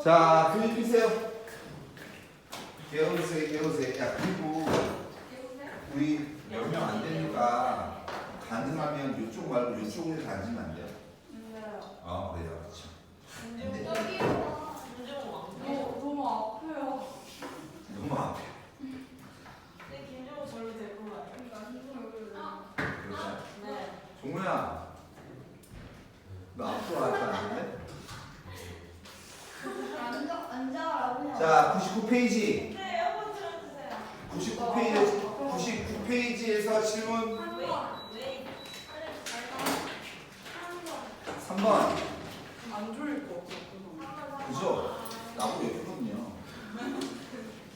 자, 교재 피세요. 개우세요. 야, 그리고 우리 몇 명 안 되니까 간증하면 이쪽 말고 이쪽으로 간증하면 안 돼요? 그래요. 그렇죠. 너무 아파요. 너무 아파. 김정우 절로 데리고 가요. 그렇죠. 네. 종우야, 너 앞으로 갈까 안 되는데? 앉아라고 해. 자, 99페이지. 네, 한번 들어주세요. 99페이지에서 질문 왜? 3번. 안 졸릴 것 같아. 그죠? 나보고 예쁘거든요.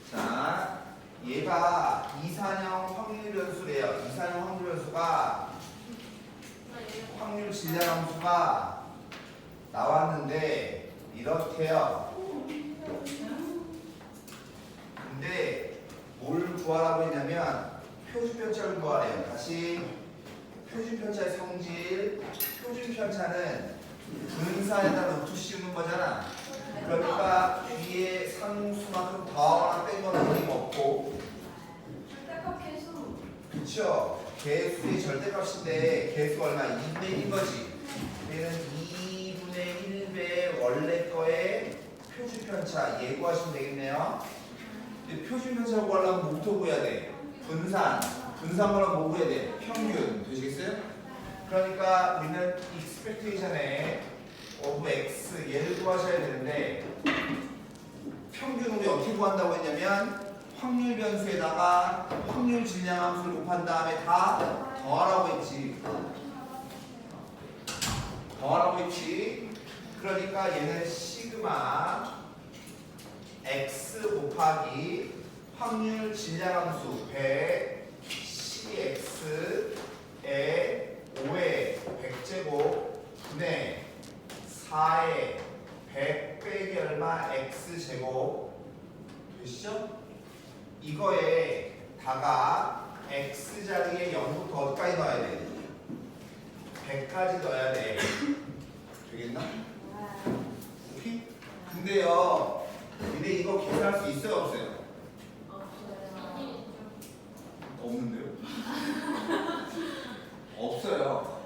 자, 얘가 이산형 확률 변수래요. 이산형 확률 변수가 확률 질량함수가 나왔는데 이렇게요. 근데 뭘 구하라고 했냐면 표준편차를 구하래요. 다시 표준편차의 성질. 표준편차는 분사에다 루트 씌우는 거잖아. 그러니까 뒤에 상수만큼 더하거나 뺀거는 틀림없고, 그쵸? 개수의 절대값인데 개수가 얼마? 2분의 1인 거지. 얘는 2분의 1배 원래 거에 표준편차 예고하시면 되겠네요. 표준편차 구하려면 뭐부터 구해야 돼? 분산 구하려면 뭐 구해야 돼? 평균. 되시겠어요? 그러니까 우리는 expectation에 of x 얘를 구하셔야 되는데, 평균 우리 어떻게 구한다고 했냐면 확률 변수에다가 확률 질량함수를 곱한 다음에 다 더하라고 했지. 그러니까 얘는 시그마 x 곱하기 확률 질량함수 100 cx에 5의 100제곱 분의 4의 100 빼기 얼마 x제곱 되시죠? 이거에다가 x자리에 0부터 어디까지 넣어야 돼? 100까지 넣어야 돼. 되겠나? 오케이? 근데요, 근데 이거 계산할 수 있어요? 없어요? 없는데요? 없어요.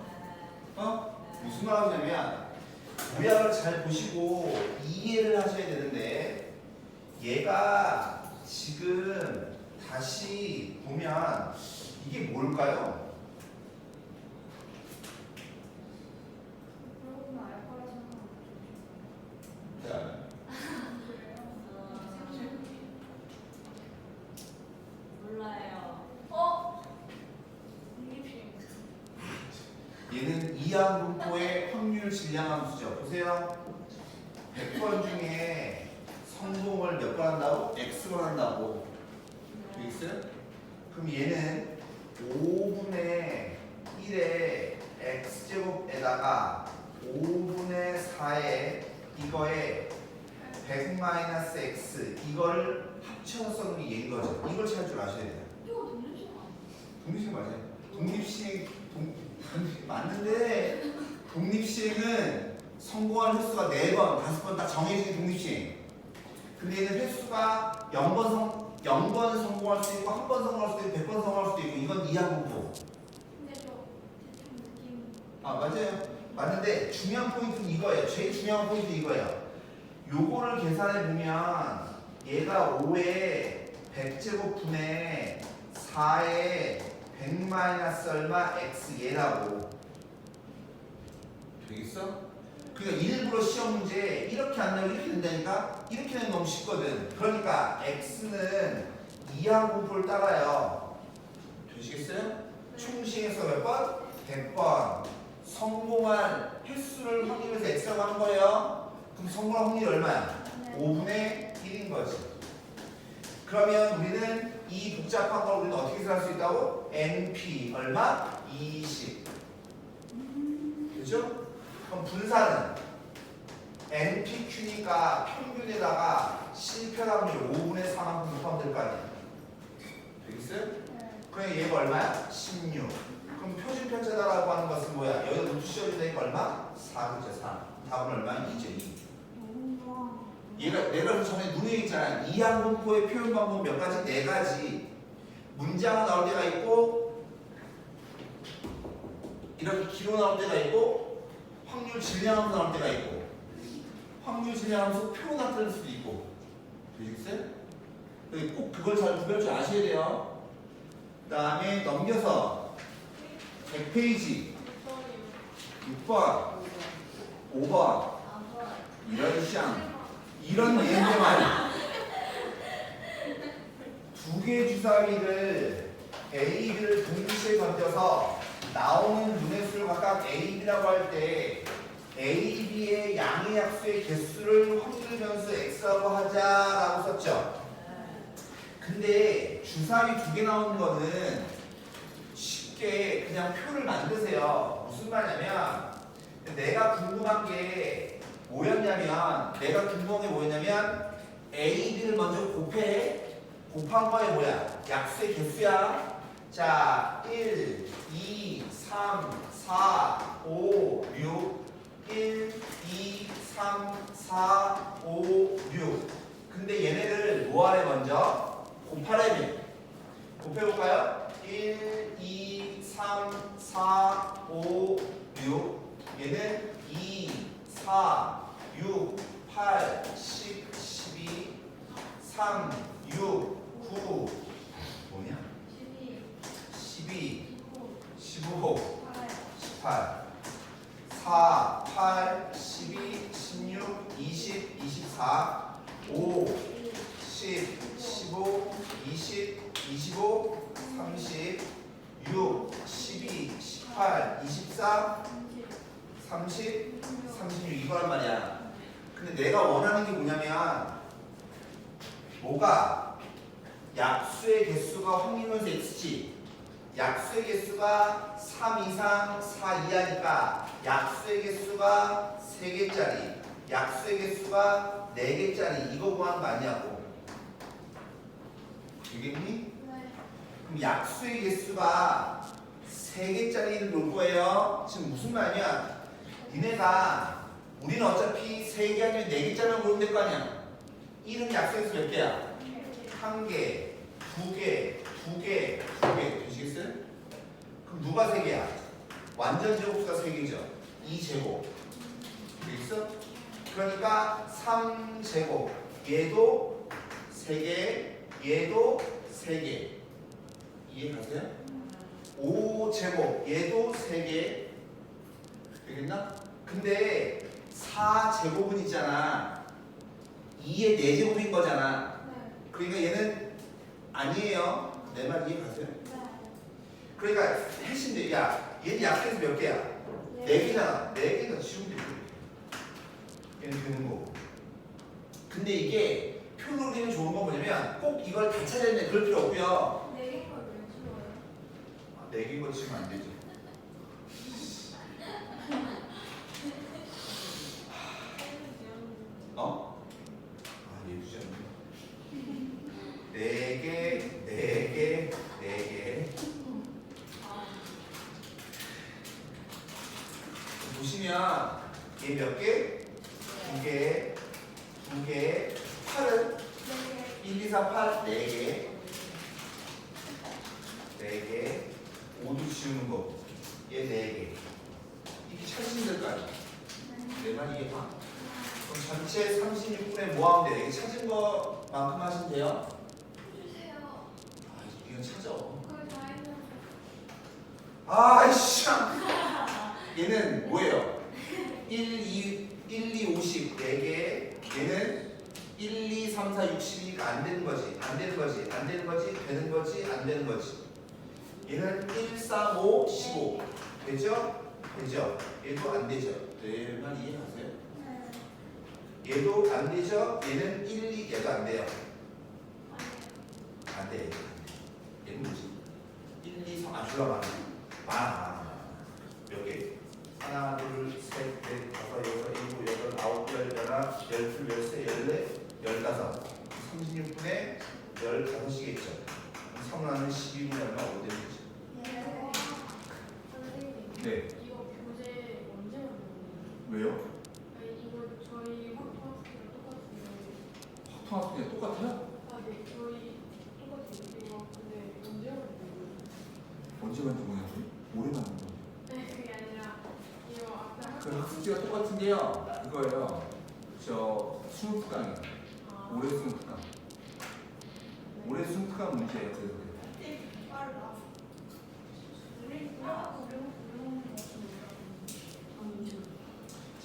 무슨 말 하냐면 모양을 잘 보시고 이해를 하셔야 되는데, 얘가 지금 다시 보면 이게 뭘까요? 자, 몰라요. 얘는 이항분포의 확률 질량함수죠. 보세요. 100번 중에 성공을 몇 번 한다고? X번 한다고. 되겠어요? 그럼 얘는 5분의 1의 X제곱에다가 5분의 4의 이거에 100-X 이걸 합쳐서 놓은 게 얘인 거죠. 이걸 찾을 줄 아셔야 돼요. 독립시행 맞아요. 독립시행 맞는데, 독립시행은 성공한 횟수가 4번, 5번 딱 정해진 독립시행. 근데 얘는 횟수가 0번 성공할 수 있고, 1번 성공할 수도 있고, 100번 성공할 수도 있고, 이건 이하분포. 맞아요. 맞는데 중요한 포인트는 이거예요. 제일 중요한 포인트 이거예요. 요거를 계산해 보면 얘가 5의 100제곱 분의 4의 100 마이너스 얼마 x 얘라고. 되겠어? 그러니까 일부러 시험 문제 이렇게 안 나오고 이렇게 된다니까? 이렇게 되면 너무 쉽거든. 그러니까 x는 이하분포를 따라요. 되시겠어요? 총시에서 몇 번? 100번. 성공한 횟수를 확률해서 x라고 하는 거예요. 그럼 성공한 확률이 얼마야? 5분의 1인 거지. 그러면 우리는 이 복잡한 걸 우리는 어떻게 계산할 수 있다고? NP 얼마? 20. 그죠? 그럼 분산은 NPQ니까 평균에다가 실패함률 5분의 4만큼 곱하면 될 거 아니야. 되겠어요? 그럼 얘가 얼마야? 16. 그럼 표준편차라고 하는 것은 뭐야? 여기다 루트 씌워준다니까 얼마? 4, 그죠? 3. 답은 얼마야? 2죠, 2. 내가 전에 눈에 있잖아. 이항분포의 표현 방법 몇 가지? 네 가지. 문장으로 나올 때가 있고, 이렇게 기로 나올 때가 있고, 확률 질량함수 나올 때가 있고, 확률 질량함수 표 나타낼 수도 있고. 되시겠어요? 꼭 그걸 잘 구별 줄 아셔야 돼요. 그 다음에 넘겨서 100페이지 6번, 5번 이런 시향 이런 내용들 말이야. 두 개의 주사위를 A, B를 동시에 던져서 나오는 눈의 수를 각각 A, B라고 할 때 A, B의 양의 약수의 개수를 확률 변수 X라고 하자라고 썼죠. 근데 주사위 두 개 나오는 거는 쉽게 그냥 표를 만드세요. 무슨 말이냐면 내가 궁금한 게 뭐였냐면 A, B를 먼저 곱한 거에 뭐야? 약수의 개수야. 자, 1, 2, 3, 4, 5, 6 1, 2, 3, 4, 5, 6 근데 얘네를 뭐하래 먼저? 곱하래며 곱해볼까요? 1, 2, 3, 4, 5, 6 얘는 2, 4, 6, 8, 10, 12 3, 6, 9 뭐냐? 12, 15, 18 4, 8, 12, 16, 20, 24 5, 10, 15, 20, 25, 30 6, 12, 18, 24 30, 36 이거란 말이야. 근데 내가 원하는 게 뭐냐면 뭐가 약수의 개수가 확률면서 X지. 약수의 개수가 3 이상 4 이하니까 약수의 개수가 3개짜리 약수의 개수가 4개짜리 이거 구하는 거 아니냐고. 알겠니? 그럼 약수의 개수가 3개짜리를 놓을 거예요. 지금 무슨 말이냐? 니네가 우리는 어차피 3개 아니면 4개짜리만 고르면 될 거 아니야. 1은 약수의 수 몇 개야? 1개, 2개, 2개, 2개. 되시겠어요? 그럼 누가 3개야? 완전 제곱수가 3개죠. 2제곱. 되겠어? 그러니까 3제곱. 얘도 3개, 얘도 3개. 이해가세요? 5제곱. 얘도 3개. 되겠나? 근데 4제곱은 있잖아. 2의 4제곱인 거잖아. 그러니까 얘는 아니에요. 내 말 이해가세요? 그러니까 핵심들, 야, 얘는 약수에서 몇 개야? 4개잖아. 4개가 지우면 돼. 얘는 되는 거고. 근데 이게 표로 그리면 좋은 건 뭐냐면 꼭 이걸 다 찾아야 돼. 그럴 필요 없고요. 4개인 거 치면 안 되죠. 어? 아, 얘 주지 않네. 4개, 4개, 4개. 보시면 얘 몇 개? 2개, 2개, 8은 1, 2, 4, 8, 4개, 4개, 5도 지우는 거, 얘 4개. 이렇게 찾으면 될 거 아니야? 내 말 이해가? 그럼 전체 36분에 뭐 하면 돼? 이게 찾은 거만큼 하시면 돼요? 아, 이건 찾아. 아이씨. 얘는 뭐예요? 1, 2, 50, 4개. 얘는 1, 2, 3, 4, 60이니까 안 되는 거지. 안 되는 거지. 안 되는 거지. 되는 거지. 안 되는 거지. 얘는 1, 3, 5, 15. 되죠? 되죠? 얘도 안 되죠? 네, 말 이해가세요? 얘도 안 되죠? 얘는 1, 2, 얘도 안 돼요. 안 돼. 얘는 뭐지? 1, 2, 3, 줄여봐. 많아. 몇 개? 하나, 둘, 셋, 넷, 다섯, 여섯, 일곱, 여덟, 아홉, 열, 열하나, 열둘, 열세, 열넷, 열다섯. 36분에 15시겠죠. 3하는 12분에 얼마 어디 되죠? 네. 이거 교재 언제 만들었나요? 왜요? 아니 이거 저희 학교학생이랑 똑같은데 상하수냐 똑같아요? 네, 저희 똑같이 이거 근데 언제 하는지 언제 만든 거냐 우리? 올해 만든 거. 네, 그게 아니라 이거 앞에 그 학습지가 똑같은데요. 그거예요. 저 수능특강이에요. 올해 수능특강. 올해 수능특강 문제예요. 그래서 그래요. 빠르다.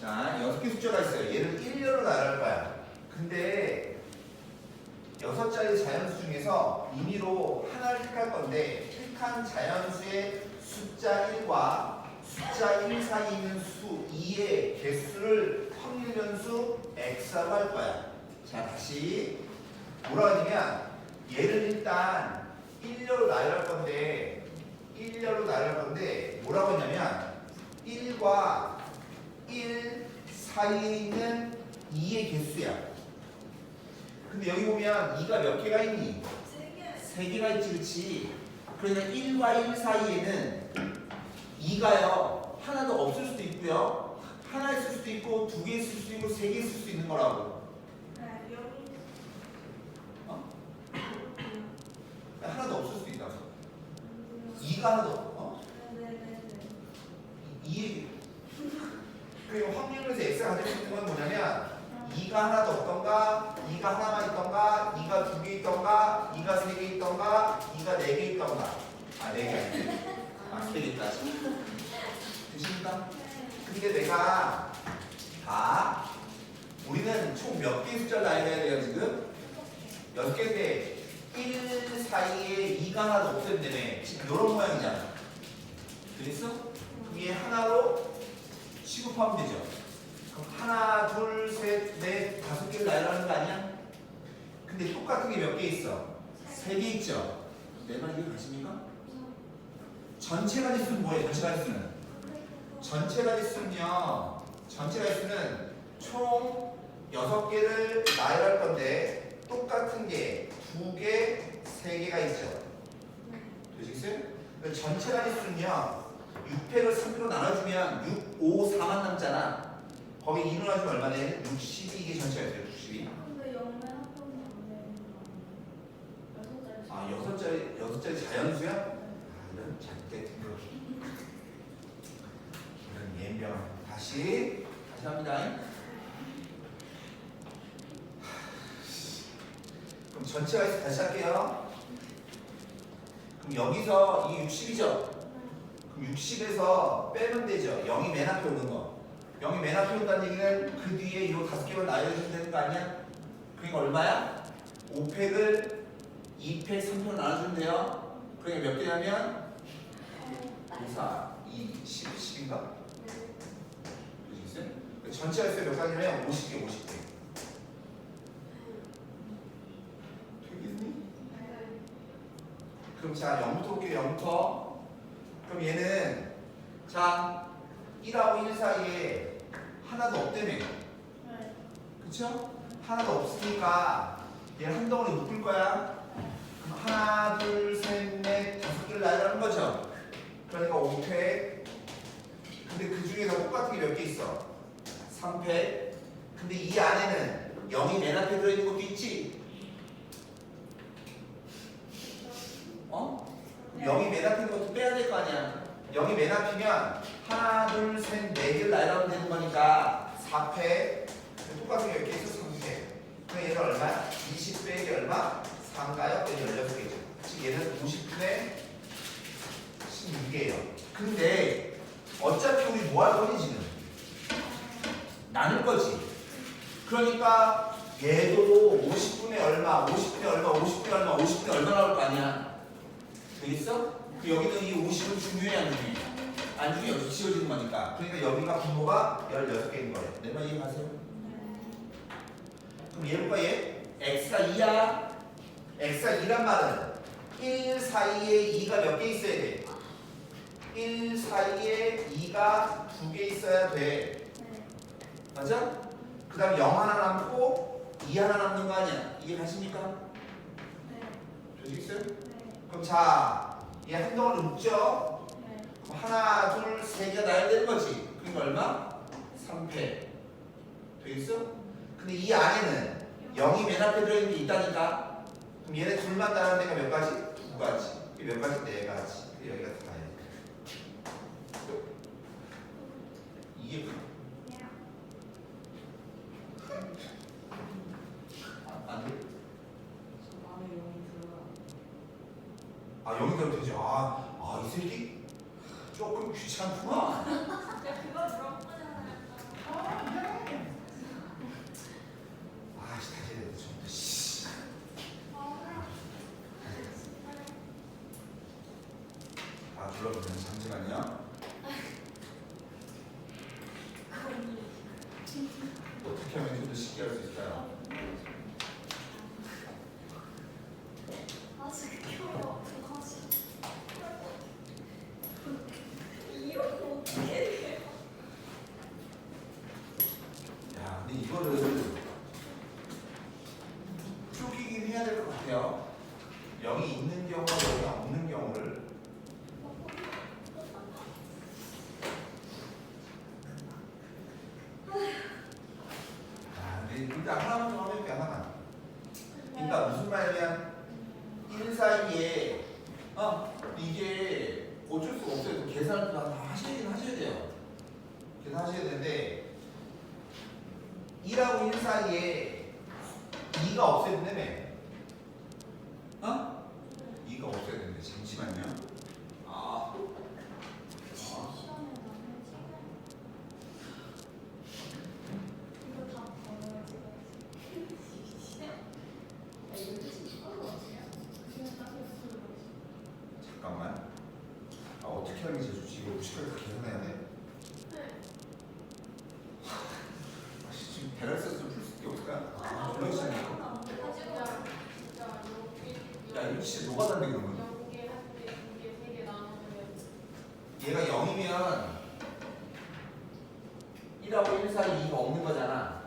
자, 6개 숫자가 있어요. 얘를 1렬로 나열할 거야. 근데 6자리 자연수 중에서 임의로 하나를 택할 건데 택한 자연수의 숫자 1과 숫자 1 사이에 있는 수 2의 개수를 확률 변수 x라고 할 거야. 자, 다시 뭐라 하냐면 얘를 일단 1렬로 나열할 건데 뭐라고 했냐면 1과 1 사이에 있는 2의 개수야. 근데 여기 보면 2가 몇 개가 있니? 3개가 있지, 그렇지? 그러니까 1과 1 사이에는 2가요 하나도 없을 수도 있고요, 하나 있을 수도 있고, 2개 있을 수도 있고, 3개 있을 수도 있는 거라고. 어? 하나도 없을 수도 있다고. 2가 하나도 어? 2의 그리고 확률에서 x가 가질 수 있는 건 뭐냐면 2가 하나도 없던가, 2가 하나만 있던가, 2가 2개 있던가, 2가 3개 있던가, 2가 4개 있던가. 아, 4개 아니네. 아, 3개 있다. 되십니까? 근데 내가 우리는 총 몇 개의 숫자를 나열해야 돼요, 지금? 10개인데 1 사이에 2가 하나도 없었는데 지금 이런 모양이잖아. 그랬어? 그게 하나로 취급하면 되죠. 그럼 하나, 둘, 셋, 넷, 5개를 나열하는 거 아니야? 근데 똑같은 게 몇 개 있어? 3개 있죠? 내 말 이해 가십니까? 전체 가지수는 뭐예요? 전체 가지수는? 전체 가지수는요, 전체 가지수는 총 6개를 나열할 건데 똑같은 게 2개, 3개가 있죠. 되시겠어요? 전체 가지수는요, 6팩을 3패로 나눠주면 6, 5, 4만 남잖아. 거기 2로 나눠주면 얼마 돼? 60이 이게 전체가 있어요. 60이. 아, 6자리 자연수야? 이런 작게 거. 이런 예병. 다시 합니다. 그럼 전체가 있어. 다시 할게요. 그럼 여기서 이게 60이죠? 그럼 60에서 빼면 되죠. 0이 맨 앞에 오는 거. 0이 맨 앞에 온다는 얘기는 그 뒤에 이 5개만 나열해주면 되는 거 아니야? 그러니까 얼마야? 5팩을 2팩, 3팩으로 나눠주면 돼요. 그러니까 몇 개냐면 5, 4, 2, 10, 10인가? 전체가 있어요. 몇 가지냐면 50개, 50개. 되겠니? 그럼 자, 0부터 볼게요. 0부터. 그럼 얘는 자 1하고 1 사이에 하나도 없다며. 그쵸? 하나도 없으니까 얘를 한 덩어리 묶을 거야. 그럼 하나, 둘, 셋, 넷, 5개를 나열하는 거죠. 그러니까 5팩. 근데 그 중에서 똑같은 게 몇 개 있어? 3팩. 근데 이 안에는 0이 맨 앞에 들어있는 것도 있지? 어? 0이 맨 앞에 있는 것도 빼야 될 거 아니야. 0이 맨 앞이면 하나, 둘, 셋, 4개를 나열하면 되는 거니까 4팩. 똑같은 게 몇 개 있어? 3팩. 그럼 얘는 얼마야? 20 빼기 얼마? 3가요? 얘는 16개죠. 즉 얘는 50분의 16개예요. 근데 어차피 우리 뭐 할 거니 지금? 나눌 거지. 그러니까 얘도 50분의 얼마, 50분의 얼마, 50분의 얼마, 50분의 얼마 나올 거 아니야. 되겠어? 그 여기는 이 50은 중요해 안 중요해? 안 중요해. 여기서 지워지는 거니까. 그러니까 여기가 분모가 16개인 거예요. 내 말 이해가세요? 그럼 얘 볼까 얘? x가 2야. x가 2란 말은 1 사이에 2가 몇 개 있어야 돼? 1 사이에 2가 2개 있어야 돼. 맞아? 그 다음 0 하나 남고 2 하나 남는 거 아니야? 이해 가십니까? 되시겠어요? 그럼 자, 얘 한 덩어리 묶죠? 그럼 하나, 둘, 세 개가 나열되는 거지. 그러니까 얼마? 3패. 되겠어? 근데 이 안에는 0이 맨 맨 앞에 들어있는 게 있다니까. 그럼 얘네 둘만 다른 데가 몇 가지? 두 가지. 이게 몇 가지? 네 가지. 여기가 다야. 이게 안 돼? 아 여기 들어도 되죠. 이 새끼 조금 귀찮구나. 진짜 그거 물어보잖아요. 다시 해야 돼. 좀 더. 씨. 불러보면 잠시만요. 어떻게 하면 좀 더 쉽게 할 수 있을까요? 야, 근데 이거를 쪼개긴 해야 될 것 같아요. 0이 있는 경우와 0이 없는 경우를. 근데 일단 하나만 좀 해볼게요, 하나. 그러니까 무슨 말이냐면 1 사이에 이게 어쩔 수가 없어요. 계산을 다 하셔야 돼요. 계산하셔야 되는데 2하고 1 사이에 2가 없어야 된다며. 2가 없어야 되는데 잠시만요. 잠깐만. 어떻게 하는 게 제일 좋지? 이거 무식하게 계산해야 돼? 지금 대략서를 풀 수 있게 없을까? 블록시는 야 이거 진짜 노가다인데 그러면. 얘가 0이면 1하고 1 사이 2가 없는 거잖아.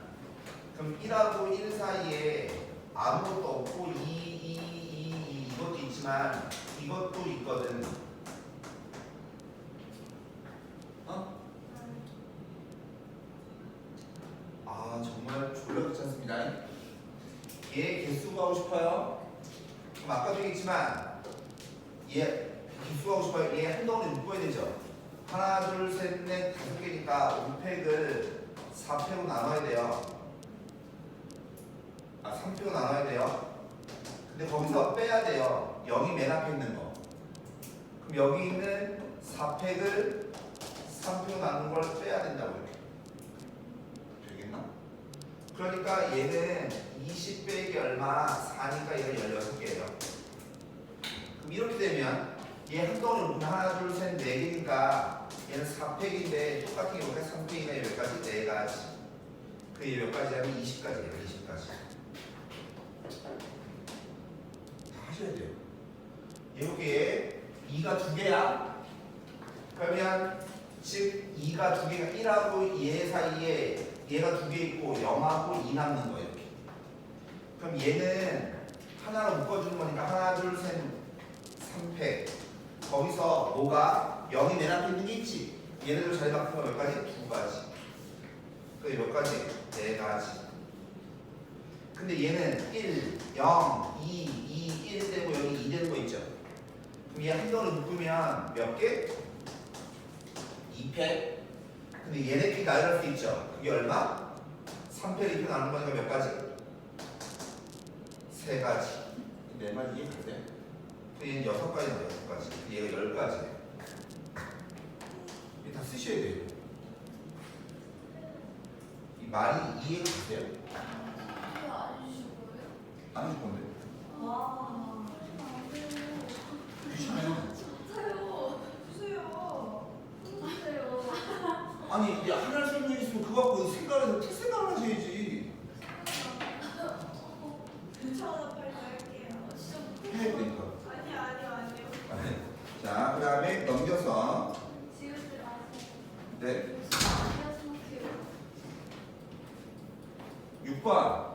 그럼 1하고 1 사이에 아무것도 없고 2 이것도 있지만 이것도 있거든. 정말 졸라 귀찮습니다. 얘 개수 구하고 싶어요. 그럼 아까도 얘기했지만 얘 개수 구하고 싶어요. 얘 한 덩어리 묶어야 되죠. 하나, 둘, 셋, 넷, 5개니까 5팩을 4팩으로 나눠야 돼요. 3팩으로 나눠야 돼요. 근데 거기서 빼야 돼요. 0이 맨 앞에 있는 거. 그럼 여기 있는 4팩을 3팩으로 나눈 걸 빼야 된다고 이렇게. 되겠나? 그러니까 얘는 20 빼기 얼마? 4니까 얘가 16개예요. 그럼 이렇게 되면 얘 한 덩어리 놓으면 하나, 둘, 셋, 4개니까 얘는 4팩인데 똑같은 게 뭐가 3팩이나 몇 가지? 4가지. 그게 몇 가지냐면 20가지예요. 20가지. 다 하셔야 돼요. 여기에 2가 2개야. 그러면 즉 2가 2개가 1하고 얘 사이에 얘가 2개 있고 0하고 2 남는 거예요. 이렇게. 그럼 얘는 하나로 묶어주는 거니까 하나, 둘, 셋, 3팩. 거기서 뭐가 0이 맨 앞에 있는 게 있지. 얘네들 자리 바꾼 거 몇 가지? 2가지. 그게 몇 가지? 4가지. 근데 얘는 1, 0, 2, 1 되고 여기 2 되는 거 있죠. 그럼 얘 한 덩어리 묶으면 몇 개? 2팩. 근데 얘네끼리 나열할 수 있죠. 그게 얼마? 3팩 이렇게 나누는 거니까 몇 가지? 3가지. 내 말 이해가세요? 얘는 6가지나 6가지. 얘가 10가지. 이게 다 쓰셔야 돼요. 이 말이 이해가세요? 안 해줄 건데. 귀찮아요. 아니 이제 하나 설명 있으면 그거 갖고 생각해서 책 생각을 하셔야지. 해야 되니까. 자, 그 다음에 넘겨서. 네. 6번.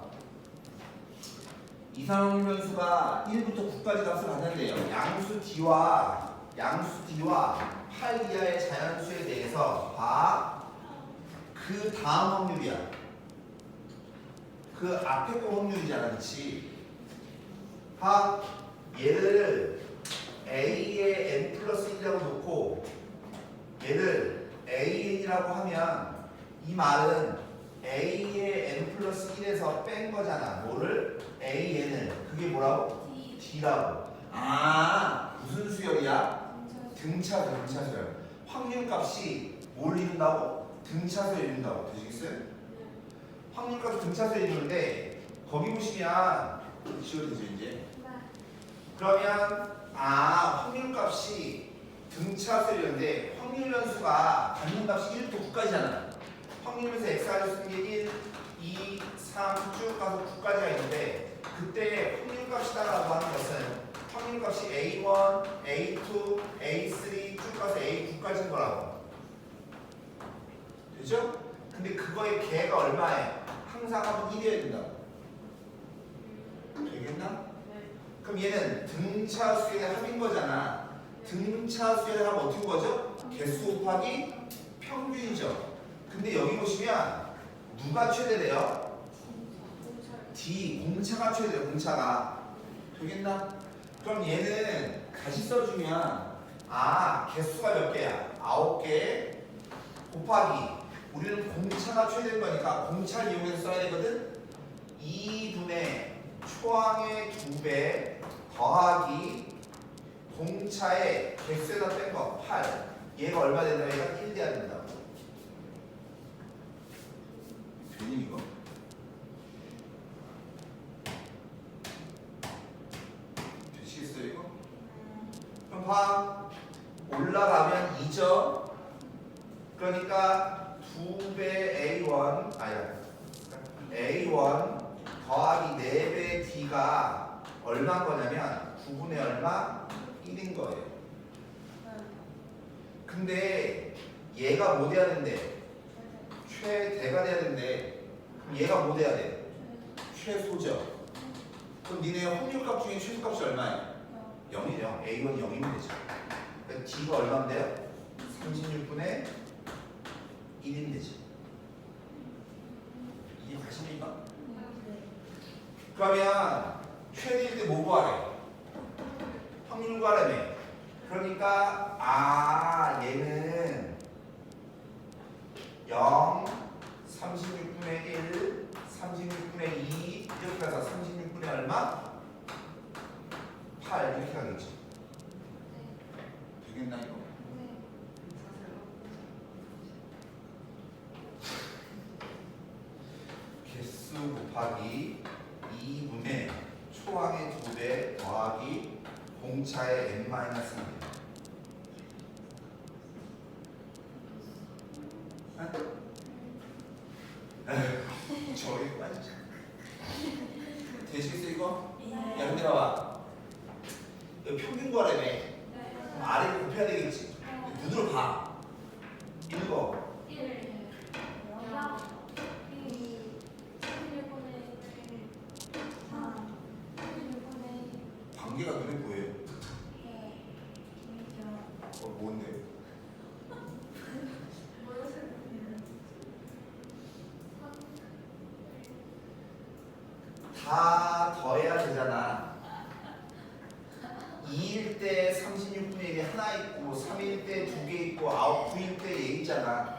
이상한 변수가 1부터 9까지 값을 받는데요. 양수 D와 8 이하의 자연수에 대해서 그 다음 확률이야. 그 앞에 거 확률이잖아, 그치? 하, 얘를 a의 n 플러스 1이라고 놓고 얘를 an이라고 하면 이 말은 a의 n 플러스 1에서 뺀 거잖아. 뭐를? an을. 그게 뭐라고? d라고. 아, 무슨 수열이야? 등차 수열. 확률값이 뭘 이룬다고? 등차수열 이룬다고. 되시겠어요? 확률값이 등차수열 이루는데 거기 보시면 지워지죠 이제. 그러면 확률값이 등차수열인데 확률 변수가 갖는 값이 1부터 9까지잖아. 확률 변수 x가 쓰는 게 1, 2, 3 쭉 가서 9까지가 있는데 그때 확률값이다라고 하는 것은 확률값이 A1, A2, A3 쭉 가서 A9까지인 거라고. 되죠? 근데 그거의 개가 얼마예요? 항상 하면 1이어야 된다고. 되겠나? 그럼 얘는 등차 수열의 합인 거잖아. 등차 수열의 합은 어떻게 거죠? 개수 곱하기 평균이죠. 근데 여기 보시면 누가 최대래요? D, 공차가 최대래요. 공차가. 되겠나? 그럼 얘는 다시 써주면 개수가 몇 개야? 9개 곱하기 우리는 공차가 최대인 거니까 공차를 이용해서 써야 되거든? 2분의 초항의 2배 더하기 공차의 개수에다 뺀 거 8. 얘가 얼마 된다? 얘가 1 돼야 된다고. 되니 이거? 되시겠어요 이거? 그럼 봐. 올라가면 2죠? 그러니까 2배 A1 A1 더하기 4배 D가 얼마인 거냐면 9분의 얼마? 1인 거예요. 근데 얘가 뭐 돼야 된대? 최대가 돼야 된대. 그럼 얘가 뭐 돼야 돼? 최소죠. 그럼 니네 확률값 중에 최소값이 얼마야? 0이죠. A1이 0이면 되죠. 그러니까 D가 얼마인데요? 36분의 1인 되죠. 이게 가십니까? 그러면 최대일 때 뭐 구하래? 확률 구하라며. 그러니까 얘는 0, 36분의 1, 36분의 2 이렇게 가서 36분의 얼마? 8 이렇게 가겠죠. 되겠나 이거? 개수 곱하기 2분의 초항의 2배 더하기 공차의 n-1. 저기 빠지자. 되시겠어 이거? 야 근데 봐봐. 이거 평균 구하라며. 그럼 아래를 곱해야 되겠지. 눈으로 봐. 읽어. 관계가 눈에 보여요. 뭔데? 다 더해야 되잖아. 2일 때 36분의 1이 하나 있고 3일 때 2개 있고 9일 때 얘 있잖아.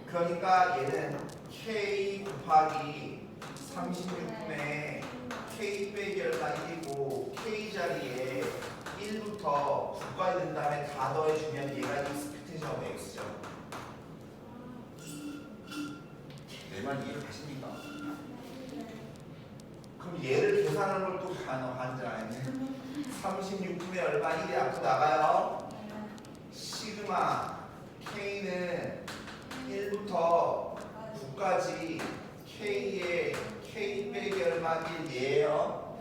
그러니까 얘는 K 곱하기 36분의 K 빼기 얼마 1이고 K 자리에 1부터 9까지 된 다음에 다 더해주면 얘가 익스펙테이션 오브 X죠. 내 말 이해 가십니까? 그럼 얘를 계산하는 걸 또 환장하네. 36분의 얼마 1이 앞으로 나가요. 시그마 K는 1부터 9까지 K의 K 빼기 얼마 1 얘예요.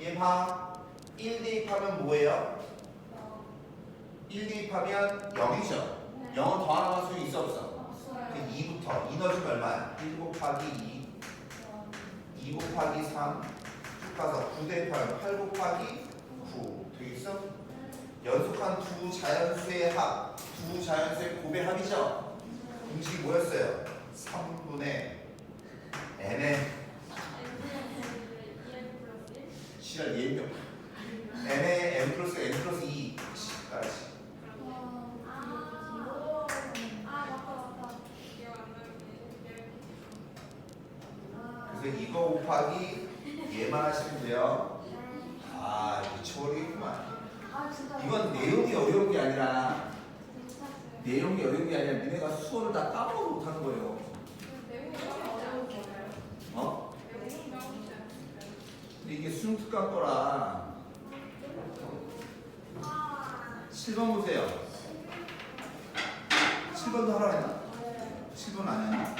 얘 봐. 1 대입하면 뭐예요? 1 대입하면 0이죠. 0은 더하는 수는 있어 없어? 2부터 2 넣어주면 얼마야? 1 곱하기 2 곱하기 3 쭉 가서 9 대입하면 8 곱하기 9 되겠어? 연속한 두 자연수의 합, 두 자연수의 곱의 합이죠? 공식이 뭐였어요? 3분의 n에 시간 예명 n에 n 플러스 2까지. 그래서 이거 곱하기 얘만 하시면 돼요. 아, 미쳐버리겠구만. 이건 내용이 어려운 게 아니라 니네가 수어를 다 까먹어 못하는 거예요. 어? 근데 이게 수능 특강 거라. 7번 보세요. 7번도 하라 했나? 7번 안 했나?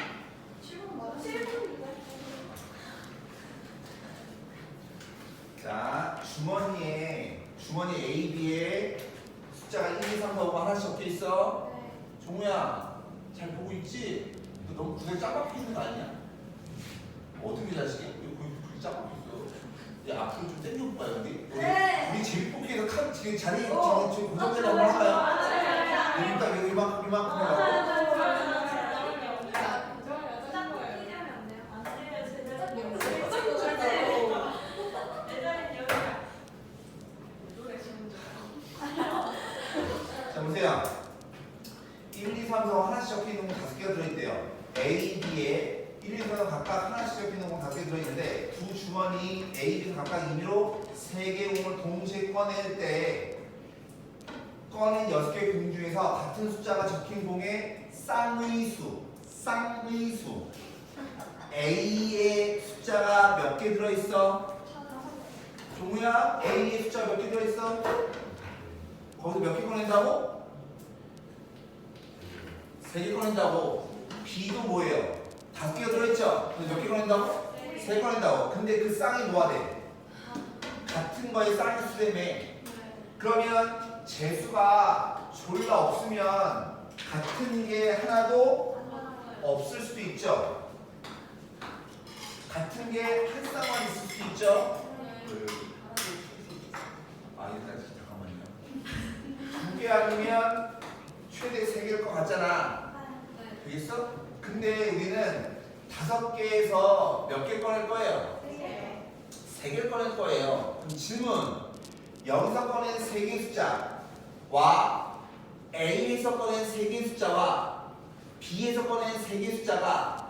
자, 주머니 A, B에 숫자가 1, 2, 3, 4, 5 하나씩 적혀 있어. 종우야, 잘 보고 있지? 너 너무 구석에 짱박혀 있는 거 아니야? 어떻게 자식이? 왜 그렇게 짱박혀 있어? 야, 앞으로 좀 당겨볼까요, 여기? 우리 제비뽑기 해서 자리 고정대로 한번 할까요? 여기 딱 여기 이만큼 하고. 자, 보세요. 1, 2, 3, 4 하나씩 적혀 있는 건 5개가 들어있대요. A, B에 1, 2, 3, 4 각각 하나씩 적혀 있는 건 5개 들어있는데 두 주머니 A, B는 각각 임의로 3개의 공을 동시에 꺼낼 때 꺼낸 6개의 공 중에서 같은 숫자가 적힌 공의 쌍의수 A의 숫자가 몇 개 들어있어? 종우야, A의 숫자가 몇 개 들어있어? 거기서 몇 개 꺼낸다고? 3개 꺼낸다고. B도 뭐예요? 5개가 들어있죠? 그래서 몇 개 꺼낸다고? 3개 꺼낸다고. 근데 그 쌍이 뭐가 돼? 같은 거에 쌍이 수되매. 그러면 재수가 졸라 없으면 같은 게 하나도 없을 수도 있죠. 같은 게 한 쌍만 있을 수도 있죠. 아, 일단 잠깐만요. 2개 아니면 최대 3개일 것 같잖아. 되겠어? 근데 우리는 5개에서 몇 개 꺼낼 거예요? 3개를 꺼낼 거예요. 그럼 질문. 여기서 꺼낸 3개의 숫자와 A에서 꺼낸 3개의 숫자와 B에서 꺼낸 3개의 숫자가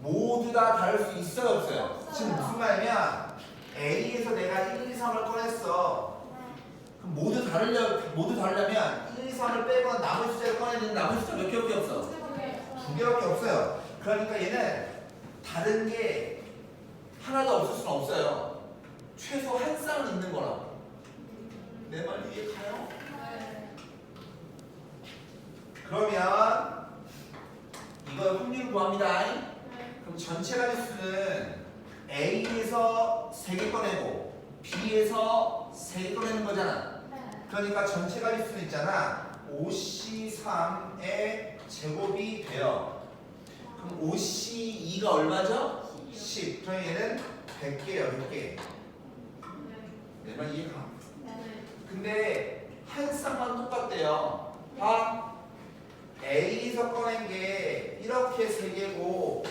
모두 다 다를 수 있어요, 없어요? 지금 무슨 말이냐면 A에서 내가 1, 2, 3을 꺼냈어. 그럼 모두 다르려면 1, 2, 3을 빼고 나머지 숫자를 꺼내야 되는데 나머지 숫자 몇 개밖에 없어? 2개밖에 없어요. 그러니까 얘는 다른 게 하나도 없을 수는 없어요. 최소 한 쌍은 있는 거라고. 내 말 이해 가요? 그러면 이거 확률 구합니다. 그럼 전체 가짓수는 A에서 3개 꺼내고 B에서 3개 꺼내는 거잖아. 그러니까 전체 가짓수는 있잖아. 5C3의 제곱이 돼요. 그럼 5C2가 얼마죠? 10. 그럼 얘는 100개예요. 100개. 내 말 이해가? 근데 한 쌍만 똑같대요. A에서 꺼낸 게 이렇게 3개고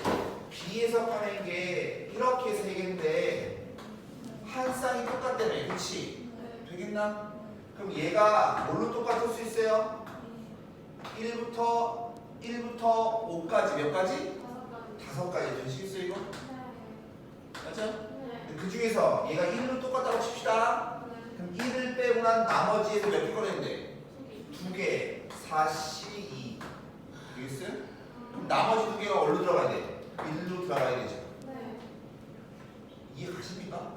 B에서 꺼낸 게 이렇게 3개인데 한 쌍이 똑같다며. 그치? 되겠나? 그럼 얘가 뭘로 똑같을 수 있어요? 1부터 5까지 몇 가지? 5가지. 되시겠어요 이거? 맞죠? 그 중에서 얘가 1로 똑같다고 칩시다. 그럼 1을 빼고 난 나머지에서 몇 개 꺼냈는데? 2개, 4C2. 되겠어요? 그럼 나머지 2개가 어디로 들어가야 돼? 1로 들어가야 되죠. 이해 가십니까?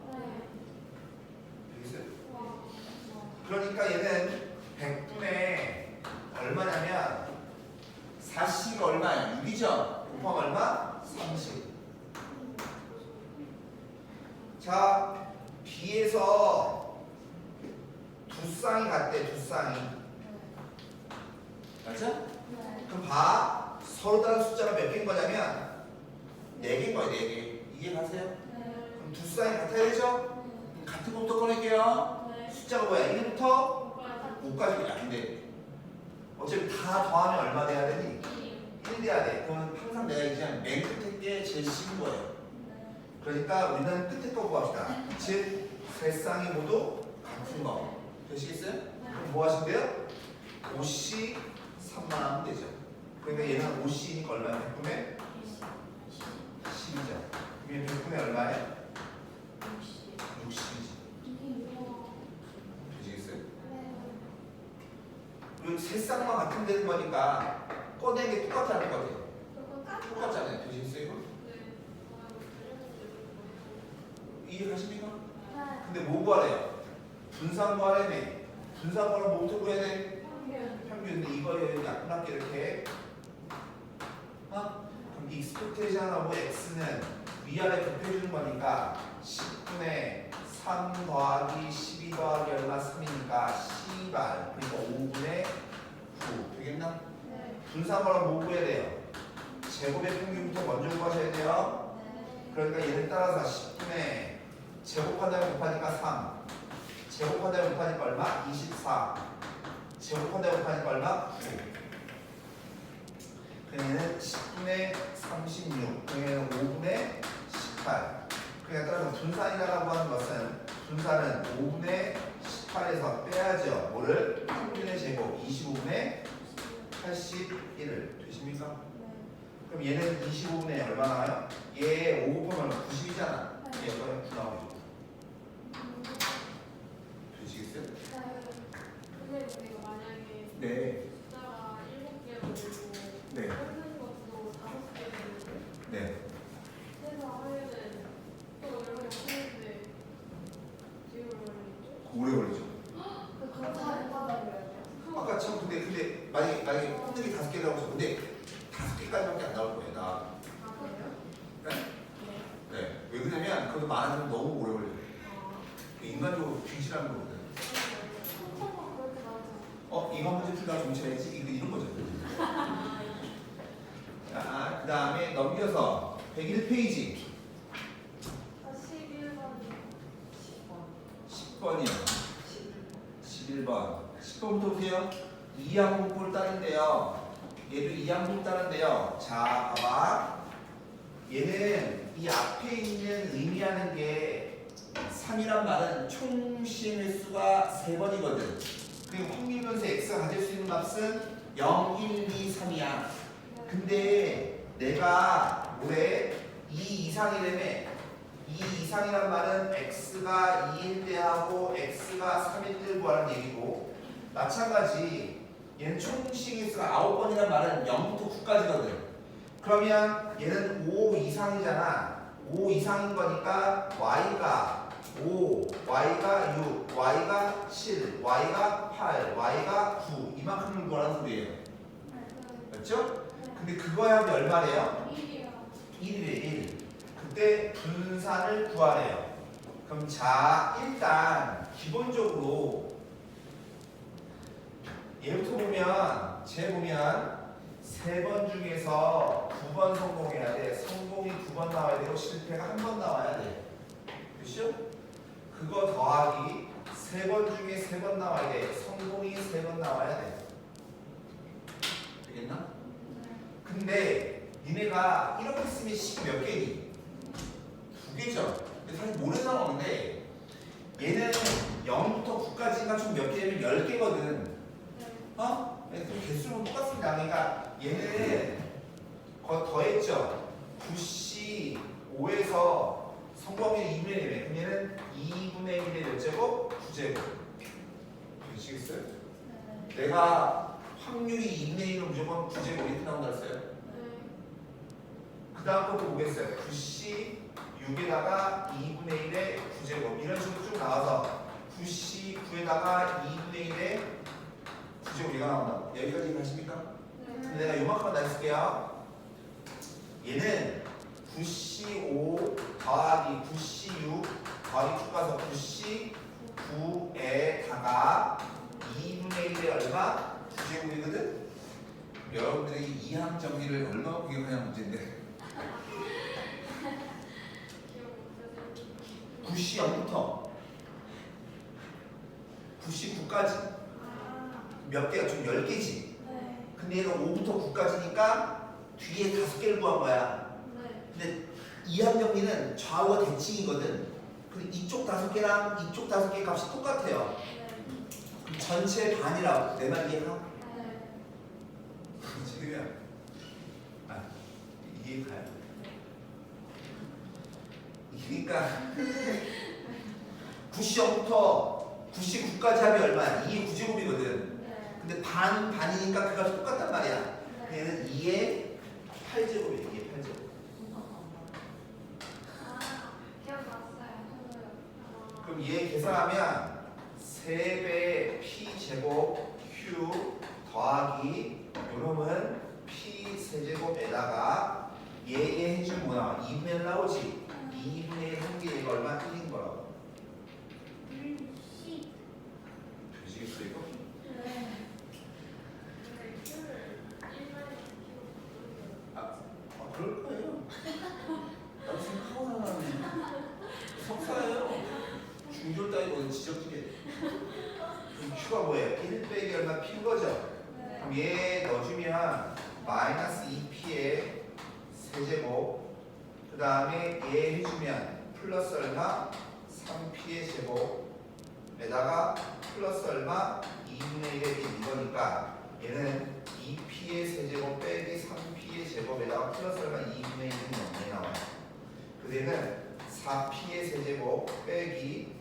되겠어요? 그러니까 얘는 100분의 얼마냐면 4C가 얼마야? 6이죠? 곱하면 얼마? 30. 자, B에서 두 쌍이 갔대. 두 쌍이. 맞죠? 그럼 봐. 서로 다른 숫자가 몇 개인 거냐면 4개인 거야. 4개. 이해 가세요? 그럼 두 쌍이 같아야 되죠? 그럼 같은 것부터 꺼낼게요. 숫자가 뭐야? 1부터 5까지. 야, 근데 어차피 다 더하면 얼마 돼야 되니? 1 돼야 돼. 그러면 항상 내가 얘기한 맨 끝에 게 제일 쉬운 거예요. 그러니까 우리는 끝에 거 구합시다. 즉 세 쌍이 모두 같은 거. 되시겠어요? 그럼 뭐 하신대요? 5C 3만 하면 되죠. 그러니까 얘는 5C니까 얼마야? 100분의 10이죠. 그럼 100분의 얼마예요? 60이지. 되시겠어요? 그리고 세 쌍만 같은 데는 거니까 꺼내는 게 똑같지 않을 것 같아요. 똑같잖아요. 되시겠어요? 이거? 이해가십니까? 근데 뭐 구하래요? 분산 구하래네. 분산 구하면 뭐부터 구해야 돼? 평균. 근데 이거 약분할게 이렇게. 그럼 익스펙테이션하고 x는 위아래 곱해주는 거니까 10분의 3 더하기 12 더하기 얼마 3이니까 10알. 그러니까 5분의 9. 되겠나? 분산 구하면 뭐 구해야 돼요? 제곱의 평균부터 먼저 구하셔야 돼요. 그러니까 얘를 따라서 10분의 제곱한다면 곱하니까 3 제곱한다면 곱하니까 얼마? 24 제곱한다면 곱하니까 얼마? 9 그럼 얘는 10분의 36 그럼 얘는 5분의 18 그러니까 따라서 분산이라고 하는 것은 분산은 5분의 18에서 빼야죠. 뭐를? 평균의 제곱 25분의 81을 되십니까? 그럼 얘는 25분의 얼마 나와요? 얘 5 곱하면 90이잖아. 얘가 9 나오죠. 되시겠어요? 근데 우리가 만약에 네. 숫자가 7개로 되고 네. 뽑는 것도 5개로 되고 네. 그래서 하면은 또 여러 개 푸는데 지금 걸리죠? 오래 걸리죠. 아까 참 근데 만약에 뽑는 게 5개라고 해서 근데 5개까지밖에 안 나올 거예요. 나. 아 그래요? 네? 네. 네. 왜 그러냐면 그것도 많아지면 너무 오래 걸려요. 인간적으로 귀신하는 거거든. 그렇게 나오죠. 이거 문제 풀다가 정치해야지. 이런 거죠. 자, 그 다음에 넘겨서 101페이지 11번 10번이요. 11번. 10번부터 보세요. 이항분법을 따른대요. 얘도 이항분법 따른대요. 자, 봐봐. 얘는 이 앞에 있는 의미하는 게 3이란 말은 총 시행의 수가 3번이거든. 그리고 확률변수 x가 가질 수 있는 값은 0, 1, 2, 3이야. 근데 내가 뭐래? 2 이상이라며. 2 이상이란 말은 x가 2일 때 하고 x가 3일 때 구하는 얘기고 마찬가지 얘는 총 시행의 수가 9번이란 말은 0부터 9까지거든. 그러면 얘는 5 이상이잖아. 5 이상인 거니까 y가 5, y가 6, y가 7, y가 8, y가 9 이만큼을 구하는 소리예요. 맞죠? 근데 그거야 하면 얼마래요? 1이래 1. 그때 분산을 구하래요. 그럼 자 일단 기본적으로 얘부터 보면 쟤 보면 3번 중에서 9번 성공해야 돼. 성공이 9번 나와야 되고 실패가 1번 나와야 돼. 그렇죠? 그거 더하기 3번 중에 3번 나와야 돼. 성공이 3번 나와야 돼. 되겠나? 근데 니네가 이렇게 쓰면 식이 몇 개니? 2개죠. 근데 사실 모르는 사람 없는데 얘는 0부터 9까지가 총 몇 개냐면 10개거든. 그 개수는 똑같습니다. 그러니까 얘는 더했죠. 9C 5에서 성공률이 2분의 1이네. 그럼 얘는 2분의 1의 몇 제곱? 9제곱. 되시겠어요? 내가 확률이 2분의 1은 무조건 9제곱 이렇게 나온다 했어요. 그 다음 것도 보겠어요. 9C 6에다가 2분의 1의 9제곱 이런 식으로 쭉 나와서 9C 9에다가 2분의 1의 9제곱 이가 나온다. 여기까지 가십니까? 근데 내가 요만큼만 다 쓸게요. 얘는 9C 5 더하기 9C 6 더하기 쭉 가서 9C 9에다가 2분의 1의 얼마? 9제곱이거든? 여러분들이 이항 정리를 얼마나 공격하냐 문제인데 9C 0부터 9C 9까지 몇 개가 좀 10개지. 근데 얘는 5부터 9까지니까 뒤에 5개를 구한 거야. 근데 이항정리는 좌우가 대칭이거든. 근데 이쪽 5개랑 이쪽 5개 값이 똑같아요. 그럼 전체 반이라고. 내 말 이해가? 지금이야. 아, 이해 가요? 그러니까 90부터 99까지 합이 얼마야? 2의 9제곱이거든. 근데 반이니까 그 값이 똑같단 말이야. 얘는 2의 8제곱이에요. 2의 8제곱. 그럼 얘 계산하면 3배 P제곱 Q 더하기 요놈은 P 세제곱에다가 얘 해주면 뭐 나와? 2분의 1 나오지? 2분의 1 한 개 얘가 얼마 틀린 거라고? 되시겠어 이거? 그럴 거예요. 나도 생각하고 나가는 석사예요. 중졸 따위고 지적지게. 그럼 Q가 뭐예요? 1 빼기 얼마 P인 거죠? 그럼 얘 넣어주면 마이너스 2P의 세제곱 그 다음에 얘 해주면 플러스 얼마? 3P의 제곱에다가 플러스 얼마? 2분의 1의 1 이거니까 얘는 2P의 세제곱 빼기 3P의 제곱에다가 플러스 얼마? 2분의 1은 0이 나와요. 그대는 4P의 세제곱 빼기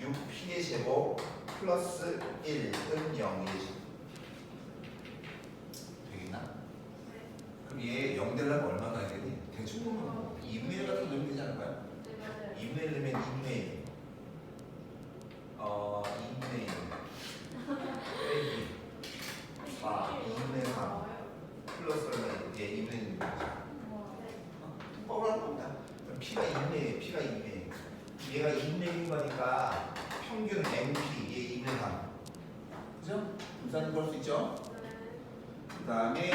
6P의 제곱 플러스 1은 0이지. 되겠나? 그럼 얘 0 되려면 얼마 가야 되니? 대충 보면 2분의 1 같은 거 넣으면 되지 않을까요? 2분의 1 넣으면 2분의 1 2분의 1 빼기 4 2분의 3 플러스 얼마? 얘 2분의 1 똑바로 하는 겁니다. 그럼 P가 2분의 1 P가 2분의 1 얘가 2분의 1인 거니까 평균 MP 얘 2분의 3 그죠? 분산을 볼 수 있죠? 그 다음에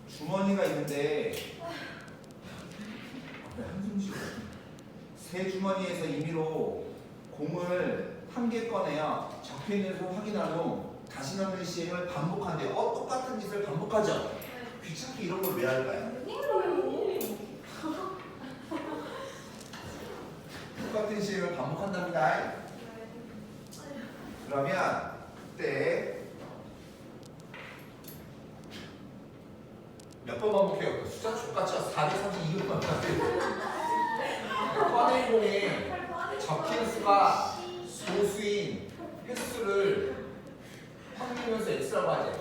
주머니가 있는데 한숨 쉬어. 세 주머니에서 임의로 공을 한 개 꺼내요. 적혀있는 수 확인한 후 다시 넣는 시행을 반복한대요. 똑같은 짓을 반복하죠? 귀찮게 이런 걸 왜 할까요? 똑같은 시행을 반복한답니다. 그러면 그때 몇 번 반복해요? 숫자 족같죠? 432번 반복해요. 꽈내공에 적힌 수가 소수인 횟수를 확인하면서 x라고 하죠.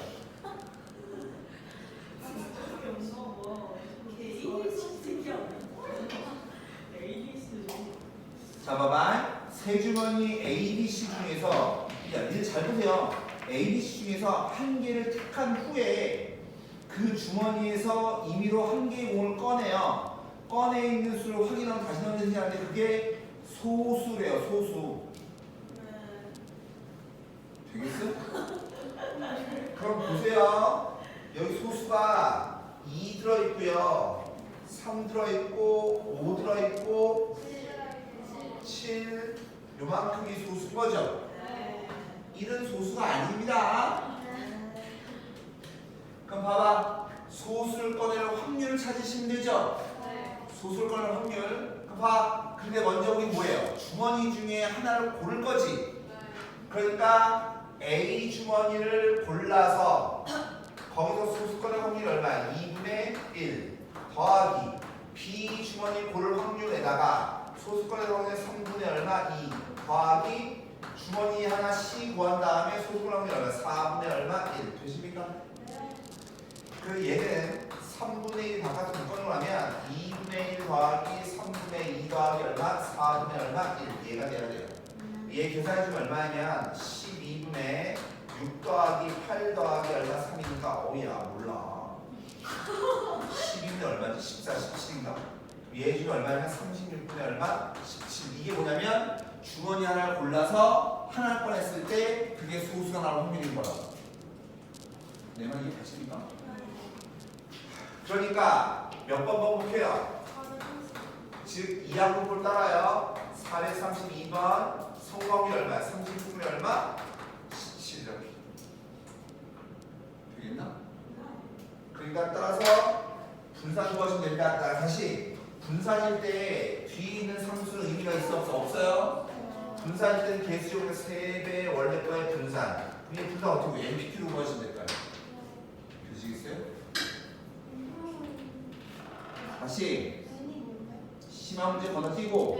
자, 봐봐. 세 주머니 A, B, C 중에서 야, 니들 잘 보세요. A, B, C 중에서 한 개를 택한 후에 그 주머니에서 임의로 한 개의 공을 꺼내요. 꺼내 있는 수를 확인하고 다시 넣는 시간인데 그게 소수래요. 소수. 되겠어? 그럼 보세요. 여기 소수가 2 들어있고요. 3 들어있고 5 들어있고 7 요만큼이 소수인 거죠? 1은 소수가 아닙니다. 그럼 봐봐. 소수를 꺼낼 확률을 찾으시면 되죠? 소수를 꺼낼 확률. 그럼 봐. 근데 먼저 우리 뭐예요? 주머니 중에 하나를 고를 거지? 그러니까 A 주머니를 골라서 거기서 소수 꺼낼 확률이 얼마야? 2분의 1 더하기 B 주머니 고를 확률에다가 소수 꺼낼 확률 3분의 얼마? 2 더하기 주머니 하나 C 구한 다음에 소수 꺼낼 확률 얼마? 4분의 얼마? 1 되십니까? 그 얘는 3분의 1 바깥으로 묶어놓으면 2분의 1 더하기 3분의 2 더하기 얼마? 4분의 얼마? 1 얘가 돼야 돼요. 얘 계산해주면 얼마냐면 12분의 6 더하기 8 더하기 얼마? 3이니까 어우야 몰라. 12분의 얼마지? 14, 17인가? 얘 해주면 얼마냐면 36분의 얼마? 17. 이게 뭐냐면 주머니 하나를 골라서 하나를 꺼냈을 때 그게 소수가 나올 확률인 거라고. 내 말 이해 가십니까? 그러니까 몇 번 반복해요? 즉 2항공을 따라요. 432번 성공률 얼마야? 39분의 얼마? 17 이렇게 되겠나? 그러니까 따라서 분산 구하시면 됩니다. 다시 분산일 때 뒤에 있는 상수는 의미가 있어 없어? 없어요. 분산일 때는 개수적으로 3배 원래 거의 분산. 그게 분산 어떻게 보면 MPQ로 구하시면 될까요? 되시겠어요? 다시 심화 문제 건너뛰고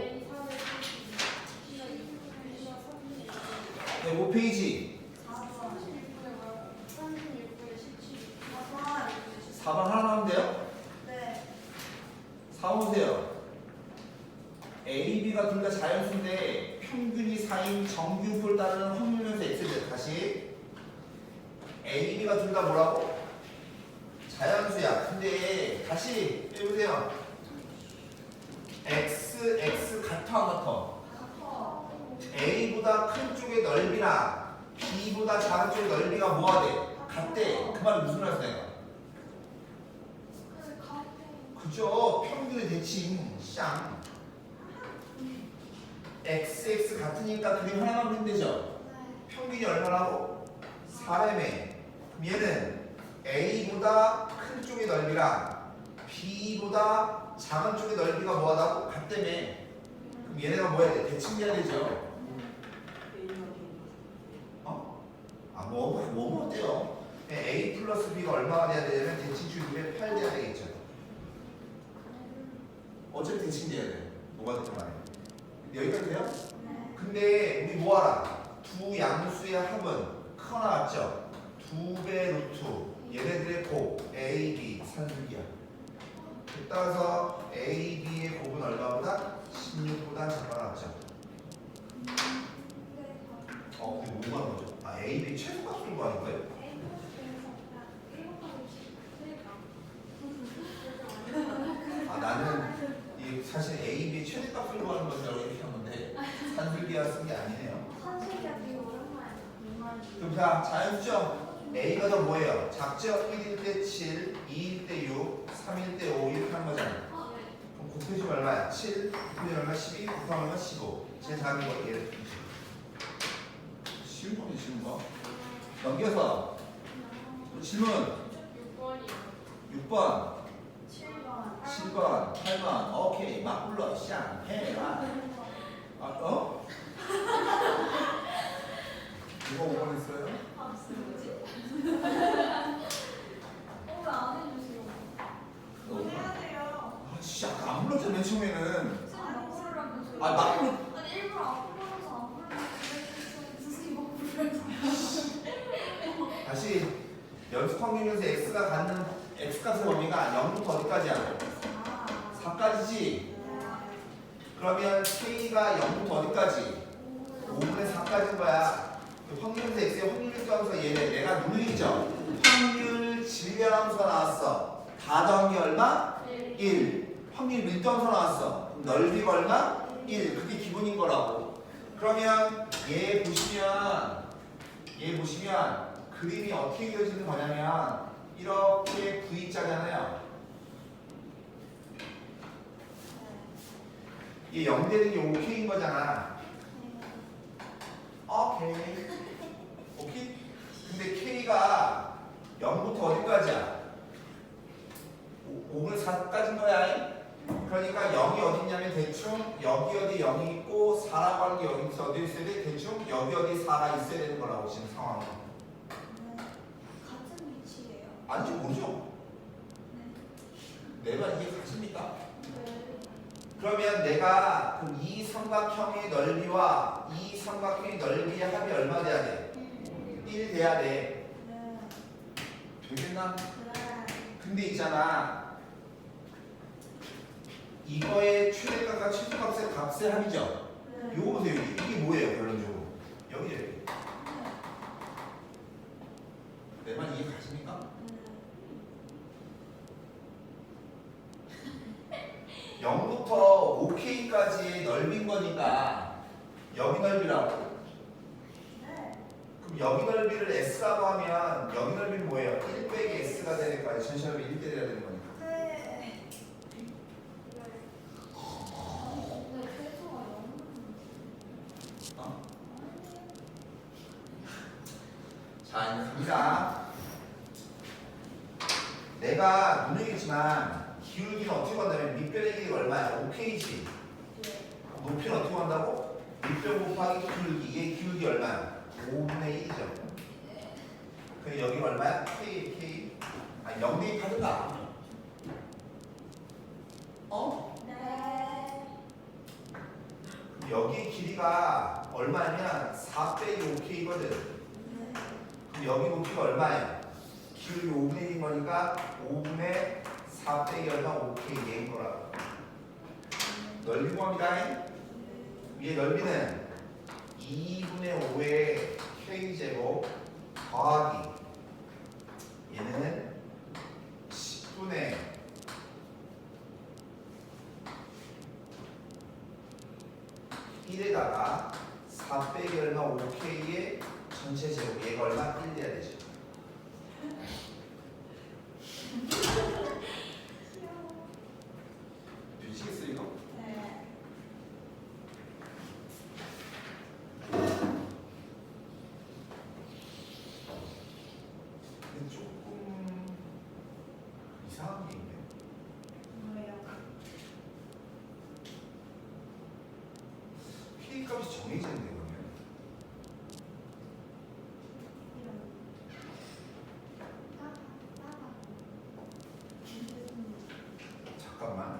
네, 5페이지 4번 하나 나오면 돼요? 네. 4 보세요. A, B가 둘 다 자연수인데 평균이 4인 정규표를 따르는 확률면서 X를 다시 A, B가 둘 다 뭐라고? 자연수야. 근데 다시 해보세요. X, X 같아 안 같아? A보다 큰 쪽의 넓이랑 B보다 작은 쪽의 넓이가 뭐가 돼? 같대. 그 말은 무슨 말이야 내가? 그죠? 평균의 대칭 쌍. XX 같으니까 그림 하나만 그리면 되죠? 평균이 얼마라고? 4래매. 그럼 얘는 A보다 큰 쪽의 넓이랑 B보다 작은 쪽의 넓이가 뭐하다고? 같다며. 그럼 얘네가 뭐 해야 돼? 대칭해야 되죠? 어? 아, 뭐 어때요? A 플러스 B가 얼마가 돼야 되냐면 대칭축이 2에 8 돼야 되겠죠? 어차피 대칭돼야 돼. 뭐가 됐든 말이야. 여기까지 돼요? 근데 우리 뭐하라? 두 양수의 합은 크거나 같죠? 2배 루트 얘네들의 곱 A, B 산술기야. 따라서 A, B의 곱은 얼마보다? 16보다 작거나 같죠? 그게 뭐가 하는 거죠? 아, A, B 최소값을 구하는 거예요? 아, 나는 이 사실 A, B 최대값을 구하는 것이라고 이렇게 한 건데 산술기가 쓴 게 아니네요. 그럼 자, 자연수죠? A가 더 뭐예요? 작죠? 1일 때 7, 2일 때 6, 3일 때 5 이렇게 하는 거잖아요. 그럼 곱해주면 얼마야? 7, 곱해주면 얼마? 12, 곱하면 얼마? 15. 제일 작은 거 얘를 쉬운 거니 쉬운 거. 넘겨서 질문 6번 7번 8번 오케이 막 불러 샹 해라. 아, 어? 이거 5번 했어요? 아, 씨, 아까 안 불렀잖아, 맨 처음에는. 아, 막 불러. 다시 연습 확률에서 x가 갖는 x값의 범위가 0부터 어디까지야? 4까지지? 그러면 k가 0부터 어디까지? 5분의 4까지인 거야. 확률에서 x의 확률 함수가 얘네 내가 누르겠죠? 확률 질량함수가 나왔어. 다 더한 게 얼마? 1. 확률 밀도함수가 나왔어. 그럼 넓이가 얼마? 1. 그게 기본인 거라고. 그러면 얘 보시면 그림이 어떻게 그려지는 거냐면 이렇게 V자잖아요. 이게 0 되는 게 OK인 거잖아. 오케이. 오케이? 근데 K가 0부터 어디까지야? 5분의 4까지인 거야. 그러니까 0이 어딨냐면 대충 여기 어디 0이 있고 4라고 하는 게 여기 어디 있어야 돼? 대충 여기 어디 4가 있어야 되는 거라고 지금 상황은. 같은 위치예요? 아닌지 모르죠? 내가 이게 가십니까? 그러면 내가 그럼 이 삼각형의 넓이와 이 삼각형의 넓이의 합이 얼마 돼야 돼? 1 돼야 돼. 되겠나? 근데 있잖아. 이거의 최대값과 최소값의 값의 합이죠? 요거 보세요. 이게 뭐예요 결론적으로? 여기죠. 내 말 이해 가십니까? 0부터 5K까지의 넓인 거니까 여기 넓이라고. 그럼 여기 넓이를 S라고 하면 여기 넓이는 뭐예요? 1 빼기 S가 되는 거야. 전시합이 1대 돼야 되는 거니까. 자, 이제 갑니다. 얘가 눈여기지만 기울기는 어떻게 한다면 밑변의 길이가 얼마야? 5K지. 높이는 어떻게 한다고? 밑변 곱하기 기울기. 얘 기울기 얼마야? 5분의 1이죠. 그럼 여기가 얼마야? K. 아니 0 대입하든가. 어? 네. 그럼 여기의 길이가 얼마냐면 4 빼기 5K거든. 그럼 여기 높이가 얼마야? 기울기 5분의 1인 거니까 5분의 4 빼기 얼마? 5K 얘인 거라고. 넓이 구합니다. 위에 넓이는 2분의 5의 K제곱 더하기 얘는 10분의 1에다가 4 빼기 얼마? 5K의 전체 제곱 얘가 얼마? 1 돼야 되죠. 되시겠어요 이거? 네. 근데 조금 이상한 게 있네. 뭐예요? K 값이 정해지는데 그러면 잠깐만.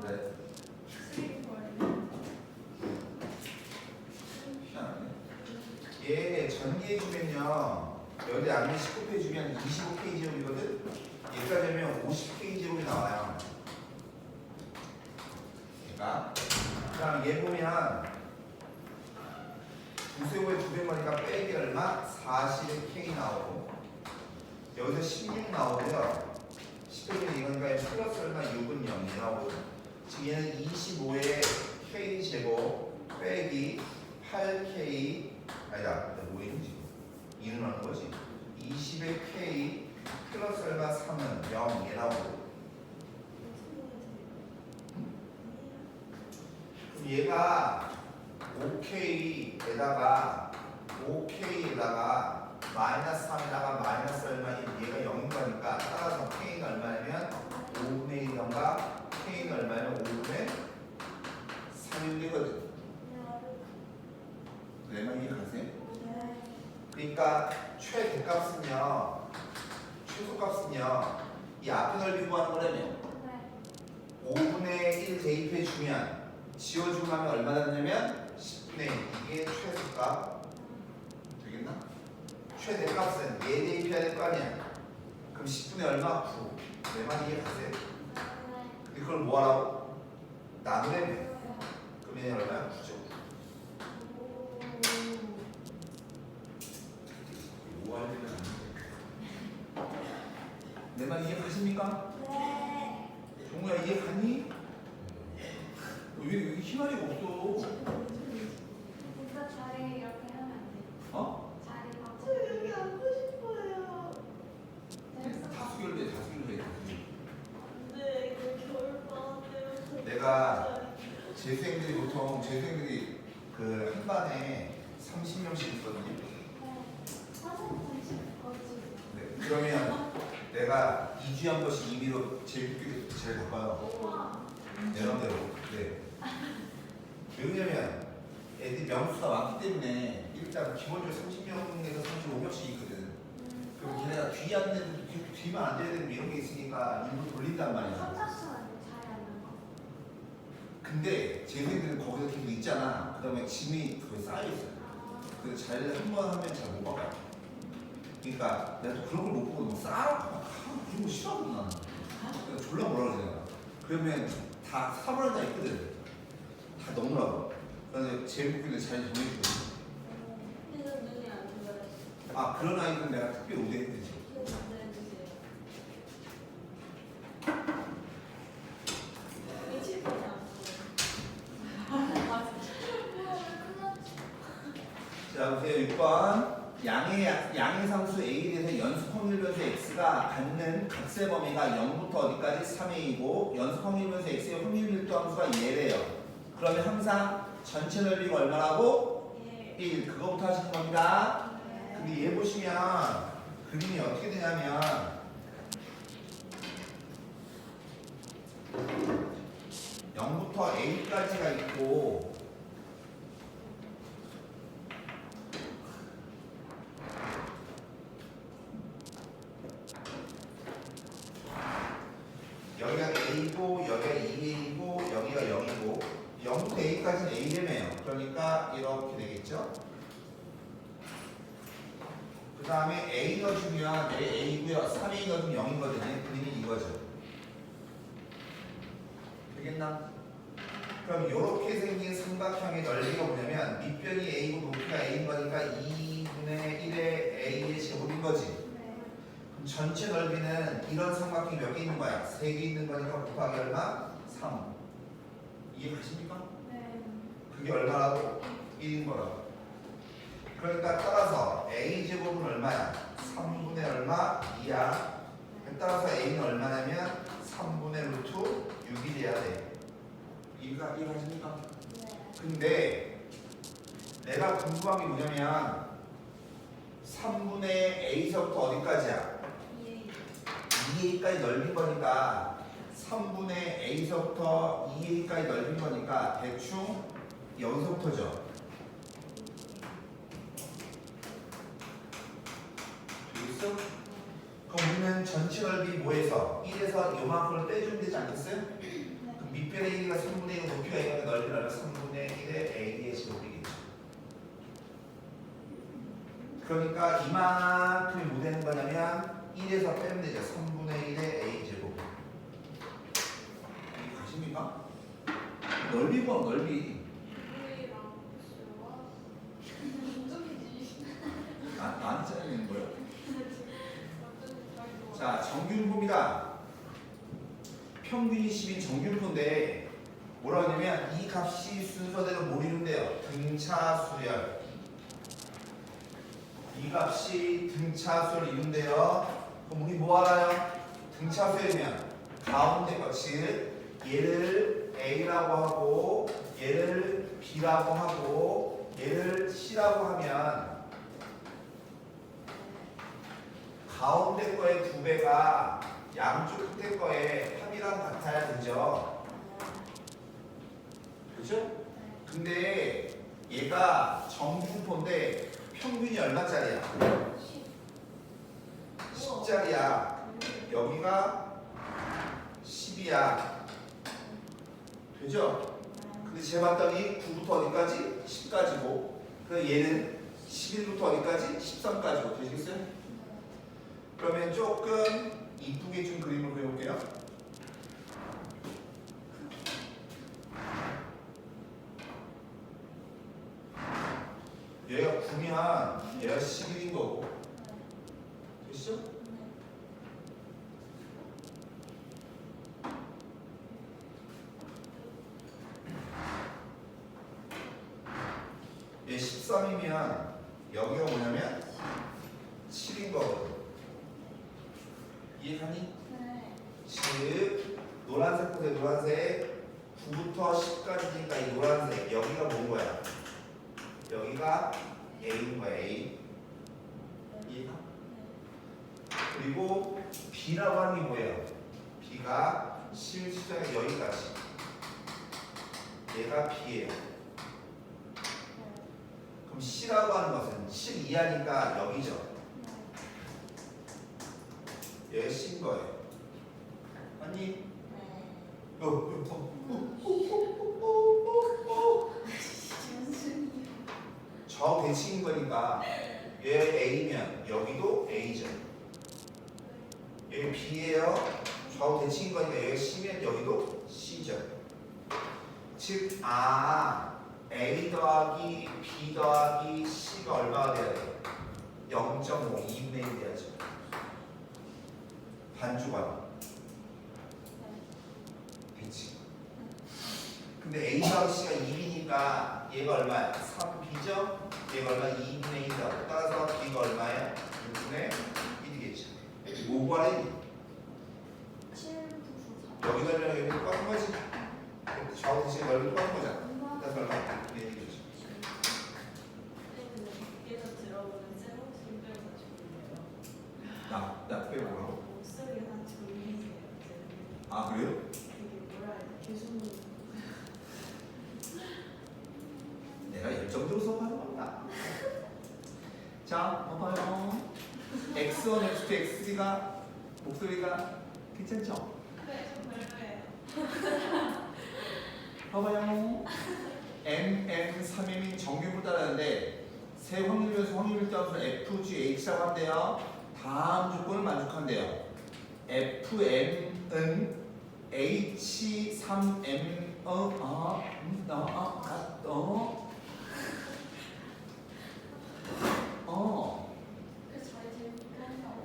네. 희한하네. 얘 전개해주면요 여기 안에 19K 주면 25K 제곱이거든. 얘까지 하면 50K 제곱이 나와요. 얘가. 그다음 얘 보면 두세호에 200마니까 빼기 얼마? 40의 K 나오고 여기서 16 나오고요. 10빼기 이거니까 플러스 얼마? 6은 0이 나오고 지금 얘는 25의 K 제곱 빼기 8K 아니다. 뭐예요 지금? 2는 하는 거지. 20의 K 플러스 얼마? 3은 0 얘 나오고 그럼 얘가 5K에다가 마이너스 3에다가 마이너스 얼마인 얘가 0인 거니까 따라서 K는 얼마냐면 5분의 1인가 K는 얼마냐면 5분의 3이거든. 내 말 이해가세요? 그러니까 최대값은요 최소값은요 이 앞에 넓이 구하는 거라며 5분의 1 대입해 주면 지워주고 나면 얼마 되냐면 10분의 1 이게 최소값 되겠나? 최대값은 얘 대입해야 될 거 아니야. 그럼 10분의 얼마? 9. 내 말 이해가세요? 근데 그걸 뭐하라고? 나누려면 그럼 얘는 얼마야? 9죠. 뭐 하려면 안 돼. 내 말 이해가십니까? 네. 동우야 이해가니? 왜 희망이가 없어? 오빠 자리 이렇게 하면 안 돼. 어? 자리 바꿔. 여기 앉고 싶어요. 다수결돼 다수결돼. 네, 이거 겨울방학 때문에 내가 재수생들이 보통 재수생들이 그 한 반에 30명씩 있거든요. 네. 그러면 내가 2주에 한 번씩 임의로 제일 바빠요. 내 맘대로. 네. 왜냐면 애들이 명수가 많기 때문에 일단 기본적으로 30명에서 35명씩 있거든. 그럼 걔네가 뒤에 앉는 애들 뒤만 앉아야 되는 이런 게 있으니까 일부러 돌린단 말이야. 근데 쟤네들은 거기서 계속 있잖아. 그 다음에 짐이 거기 쌓여있어요. 그래서 자리를 한 번 하면 잘 못 박아요. 그러니까 내가 또 그런 걸 못 보고 너무 싸우고 그런 거 싫어하거든 나는. 그래서 졸라 뭐라 그러잖아. 그러면 다 사버려 다 있거든. 다 넣으라고. 그래서 제일 웃기는 자리 정해주거든. 근데 눈이 안 좋아요. 아 그런 아이들은 내가 특별히 오대해주지. 이게 칠판이 안 자 보세요 6번. 양의 상수 A에 대해서 연속 확률 변수 X가 갖는 값의 범위가 0부터 어디까지 3A이고 연속 확률 변수 X의 확률 밀도 함수가 얘래요. 그러면 항상 전체 넓이가 얼마라고? 예. 1 그거부터 하시는 겁니다. 네. 근데 얘 보시면 그림이 어떻게 되냐면 0부터 A까지가 있고 여기가 A고 여기가 2A고 여기가 0이고 0부터 A까지는 A래매요. 그러니까 이렇게 되겠죠. 그 다음에 A 넣어주면 A고요. 3A 넣어주면 0이거든요. 그림이 이거죠. 되겠나? 그럼 이렇게 생긴 삼각형의 넓이가 뭐냐면 밑변이 A고 높이가 A인 거니까 2분의 1의 A의 제곱인 거지. 네. 그럼 전체 넓이는 이런 삼각형이 몇 개 있는 거야? 3개 있는 거니까 곱하기 얼마? 3. 이해 가십니까? 네. 그게 얼마라고? 1인 거라고. 그러니까 따라서 A 제곱은 얼마야? 3분의 얼마? 2야. 따라서 A는 얼마냐면 3분의 루트 6이 돼야 돼. 이해가십니까? 네. 근데 내가 궁금한 게 뭐냐면 3분의 A서부터 어디까지야? 2A까지 넓힌 거니까 3분의 A서부터 2A까지 넓힌 거니까 대충 여기서부터죠. 되겠어? 그럼 우리는 전체 넓이 뭐에서? 1에서 요만큼을 빼주면 되지 않겠어요? 그럼 밑변의 A가 3분의 1, 높이가 A가 넓이를 알면 3분의 1의 A의 제곱이겠죠. 그러니까 이만큼이 뭐 되는 거냐면 1에서 빼면 되죠. 3분의 1의 A 제곱. 이게 가십니까? 넓이 봐, 넓이. 이랑 수와 인정이지. 안 짜내는 거예요? 완전 잘 좋아. 자, 정균포입니다. 평균이 10인 정균포인데 뭐라고 하냐면 이 값이 순서대로 뭘 이룬대요? 등차수열. 이 값이 등차수를 이룬대요. 그럼 우리 뭐 알아요? 등차수열이면 가운데 것, 즉 얘를 A라고 하고 얘를 B라고 하고 얘를 C라고 하면 가운데 거의 2배가 양쪽 끝에 거의 합이랑 같아야 되죠. 그죠? 근데 얘가 정분포인데 평균이 얼마짜리야? 10짜리야. 여기가 10이야. 되죠? 근데 재봤더니 9부터 어디까지? 10까지고 그래서 얘는 11부터 어디까지? 13까지고 되시겠어요? 그러면 조금 이쁘게 좀 그림을 그려볼게요. 얘가 9면 얘가 11인 거고 되시죠? 얘 13이면 여기가 뭐냐면 7인 거거든. 이해가니? 네. 즉 노란색 보세 노란색 9부터 10까지니까 이 노란색 여기가 뭔 거야? 여기가 A인 거야 A. 이해가? 그리고 B라고 하는 게 뭐예요? B가 실수장의 여기까지 얘가 B예요. 그럼 C라고 하는 것은 7 이하니까 여기죠. 얘가 C인 거예요. 아니? 저 대칭인 거니까 얘 A면 여기도 A죠. 얘 B예요. 좌우 대칭인 거니까 얘가 C면 여기도 C죠. 즉 A 더하기 B 더하기 C가 얼마가 돼야 돼요? 0.5, 2분의 1 돼야죠. 반주가 그치. 근데 A 더하기 C가 2B니까 얘가 얼마야? 3B죠? 얘가 얼마? 2분의 1이라고. 따라서 B가 얼마야? 6분의 1이겠죠. 뭐 구하래? 7부터 9. 여기다 여기 똑같은 거지. 좌우 대칭 넓이 똑같은 거잖아. 그래서 얼마? 2분의 1이죠. 나 빼고 뭐라고? 목소리가 졸리세요. 아 그래요? 되게 뭐라 해야 돼? 교수님. 내가 열정적으로 수업하는 겁니다. 자, 봐봐요. X1, X2, X3가 목소리가 괜찮죠? 네, 좀 별로예요. 봐봐요. M, 3M이 정규분 따르는데 세 확률변수 확률 함수 FGH라고 한대요. 다음 조건을 만족한대요. FM은 H, 3M, 그래서 저희 재밌게 한다고.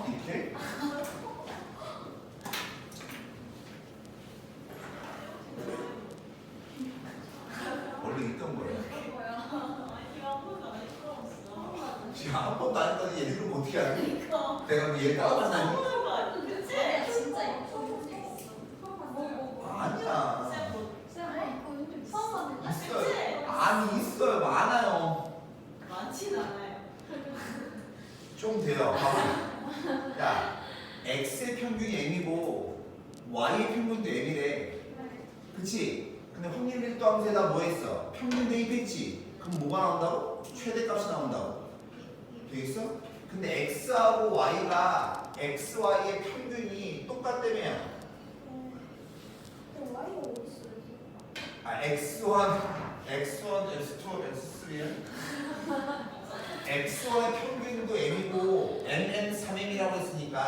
이렇게? 원래 있던 거예요. 아니, 한 번도 안 해봤어. 지금 한 번도 안 했더니 얘들 그럼 어떻게 하니? 이거. 내가 얘 따라봤다니? 그치? 아니야 진짜 이거 있어. 아니야. 쌤 뭐, 쌤 이거 요즘 처음 봤는데. 있어요. 아니 있어요. 많아요. 많진 않아요. 좀 돼요. 봐봐. 야, x의 평균이 m이고 y의 평균도 m이래. 그치? 근데 확률 밀도함수에다 뭐 했어? 평균 대입했지? 그럼 뭐가 나온다고? 최대값이 나온다고. 되겠어? 근데 x하고 y가 xy의 평균이 똑같다며요. 와이가 어디 있어요? 아, x1, x2, x3는 x1의 평균도 m이고 mn 3m이라고 했으니까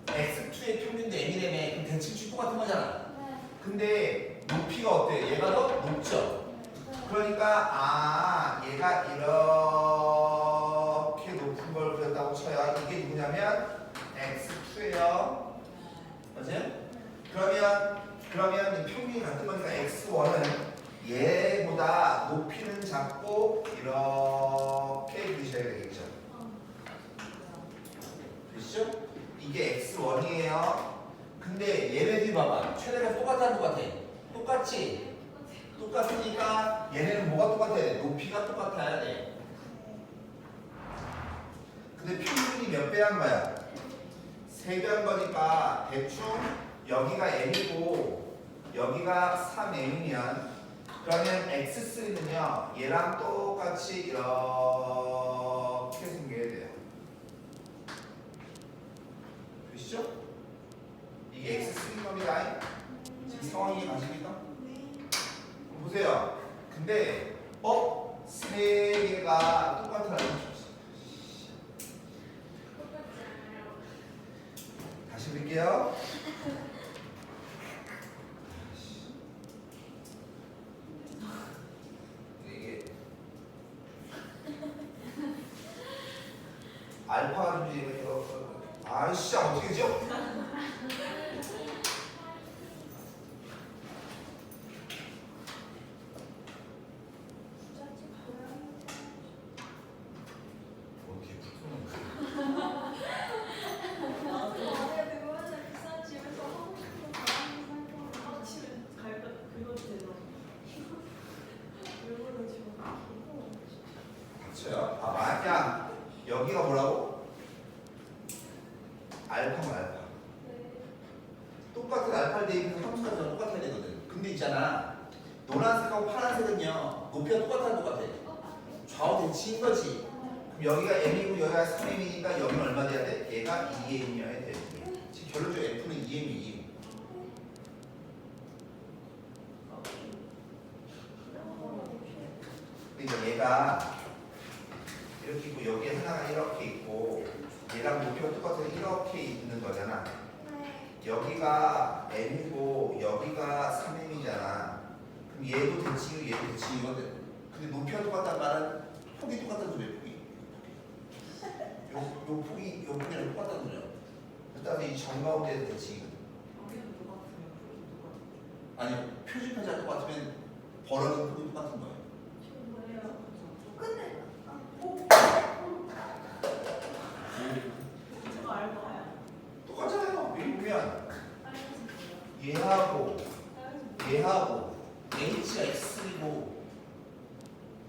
x2의 평균도 m이라며. 그럼 대칭축 똑같은 거잖아. 네. 근데 높이가 어때? 얘가 더 높죠? 그러니까 얘가 이렇게 높은 걸 그렸다고 쳐요. 이게 누구냐면 x2예요. 맞아요? 그러면 이 평균이 같은 거니까 x1은 얘보다 높이는 작고 이렇게 그리셔야 되겠죠. 되시죠? 이게 x1이에요. 근데 얘네들이 봐봐. 최대가 똑같아, 똑같아? 똑같지? 똑같으니까 얘네는 뭐가 똑같아? 높이가 똑같아야 돼. 근데 평균이 몇 배 한 거야? 3배 한 거니까 대충 여기가 m이고 여기가 3m이면 그러면 x3는요 얘랑 똑같이 이렇게 생겨야 돼요. 되시죠? 이게 x3인 겁니다. 지금 상황이 가십니까? 보세요. 근데 세 개가 똑같아요. 다시 볼게요. 이게 알파가 좀 아이씨 어떻게 되죠? 어떻게 붙어놓은 거야? 치면 갈까? 그거 되나? 일부러 지금 닥쳐요. 만약 여기가 뭐라고? 알파면 알파. 똑같은 알파를 대입해서 함수가 똑같아야 되거든. 근데 있잖아. 노란색하고 파란색은요. 높이가 똑같아. 좌우 대칭인 거지. 그럼 여기가 m이고 여기가 3m이니까 여기는 얼마 돼야 돼? 얘가 2m이어야 돼. 지금 결론적으로 f는 2m. 그러니까 얘가 이렇게 있고 여기에 하나가 이렇게 있고 얘랑 높이가 똑같아서 이렇게 있는 거잖아. 여기가 m이고 여기가 3m이잖아. 그럼 얘도 대칭이고 얘도 대칭이거든. 근데 높이가 똑같다는 말은 폭이 똑같다는 소리야. 요 폭이랑 똑같다는 소리야. 따라서 이 정가운데도 대칭이거든. 여기는 똑같으면 여기 똑같아. 아니 표준편차 똑같으면 벌어진 폭이 똑같은 거야. 지금 뭐예요? 근데 저거 알바야. 똑같잖아요. 여기 보면 빨간색 뭐야? 얘하고 빨간색 H가 X3고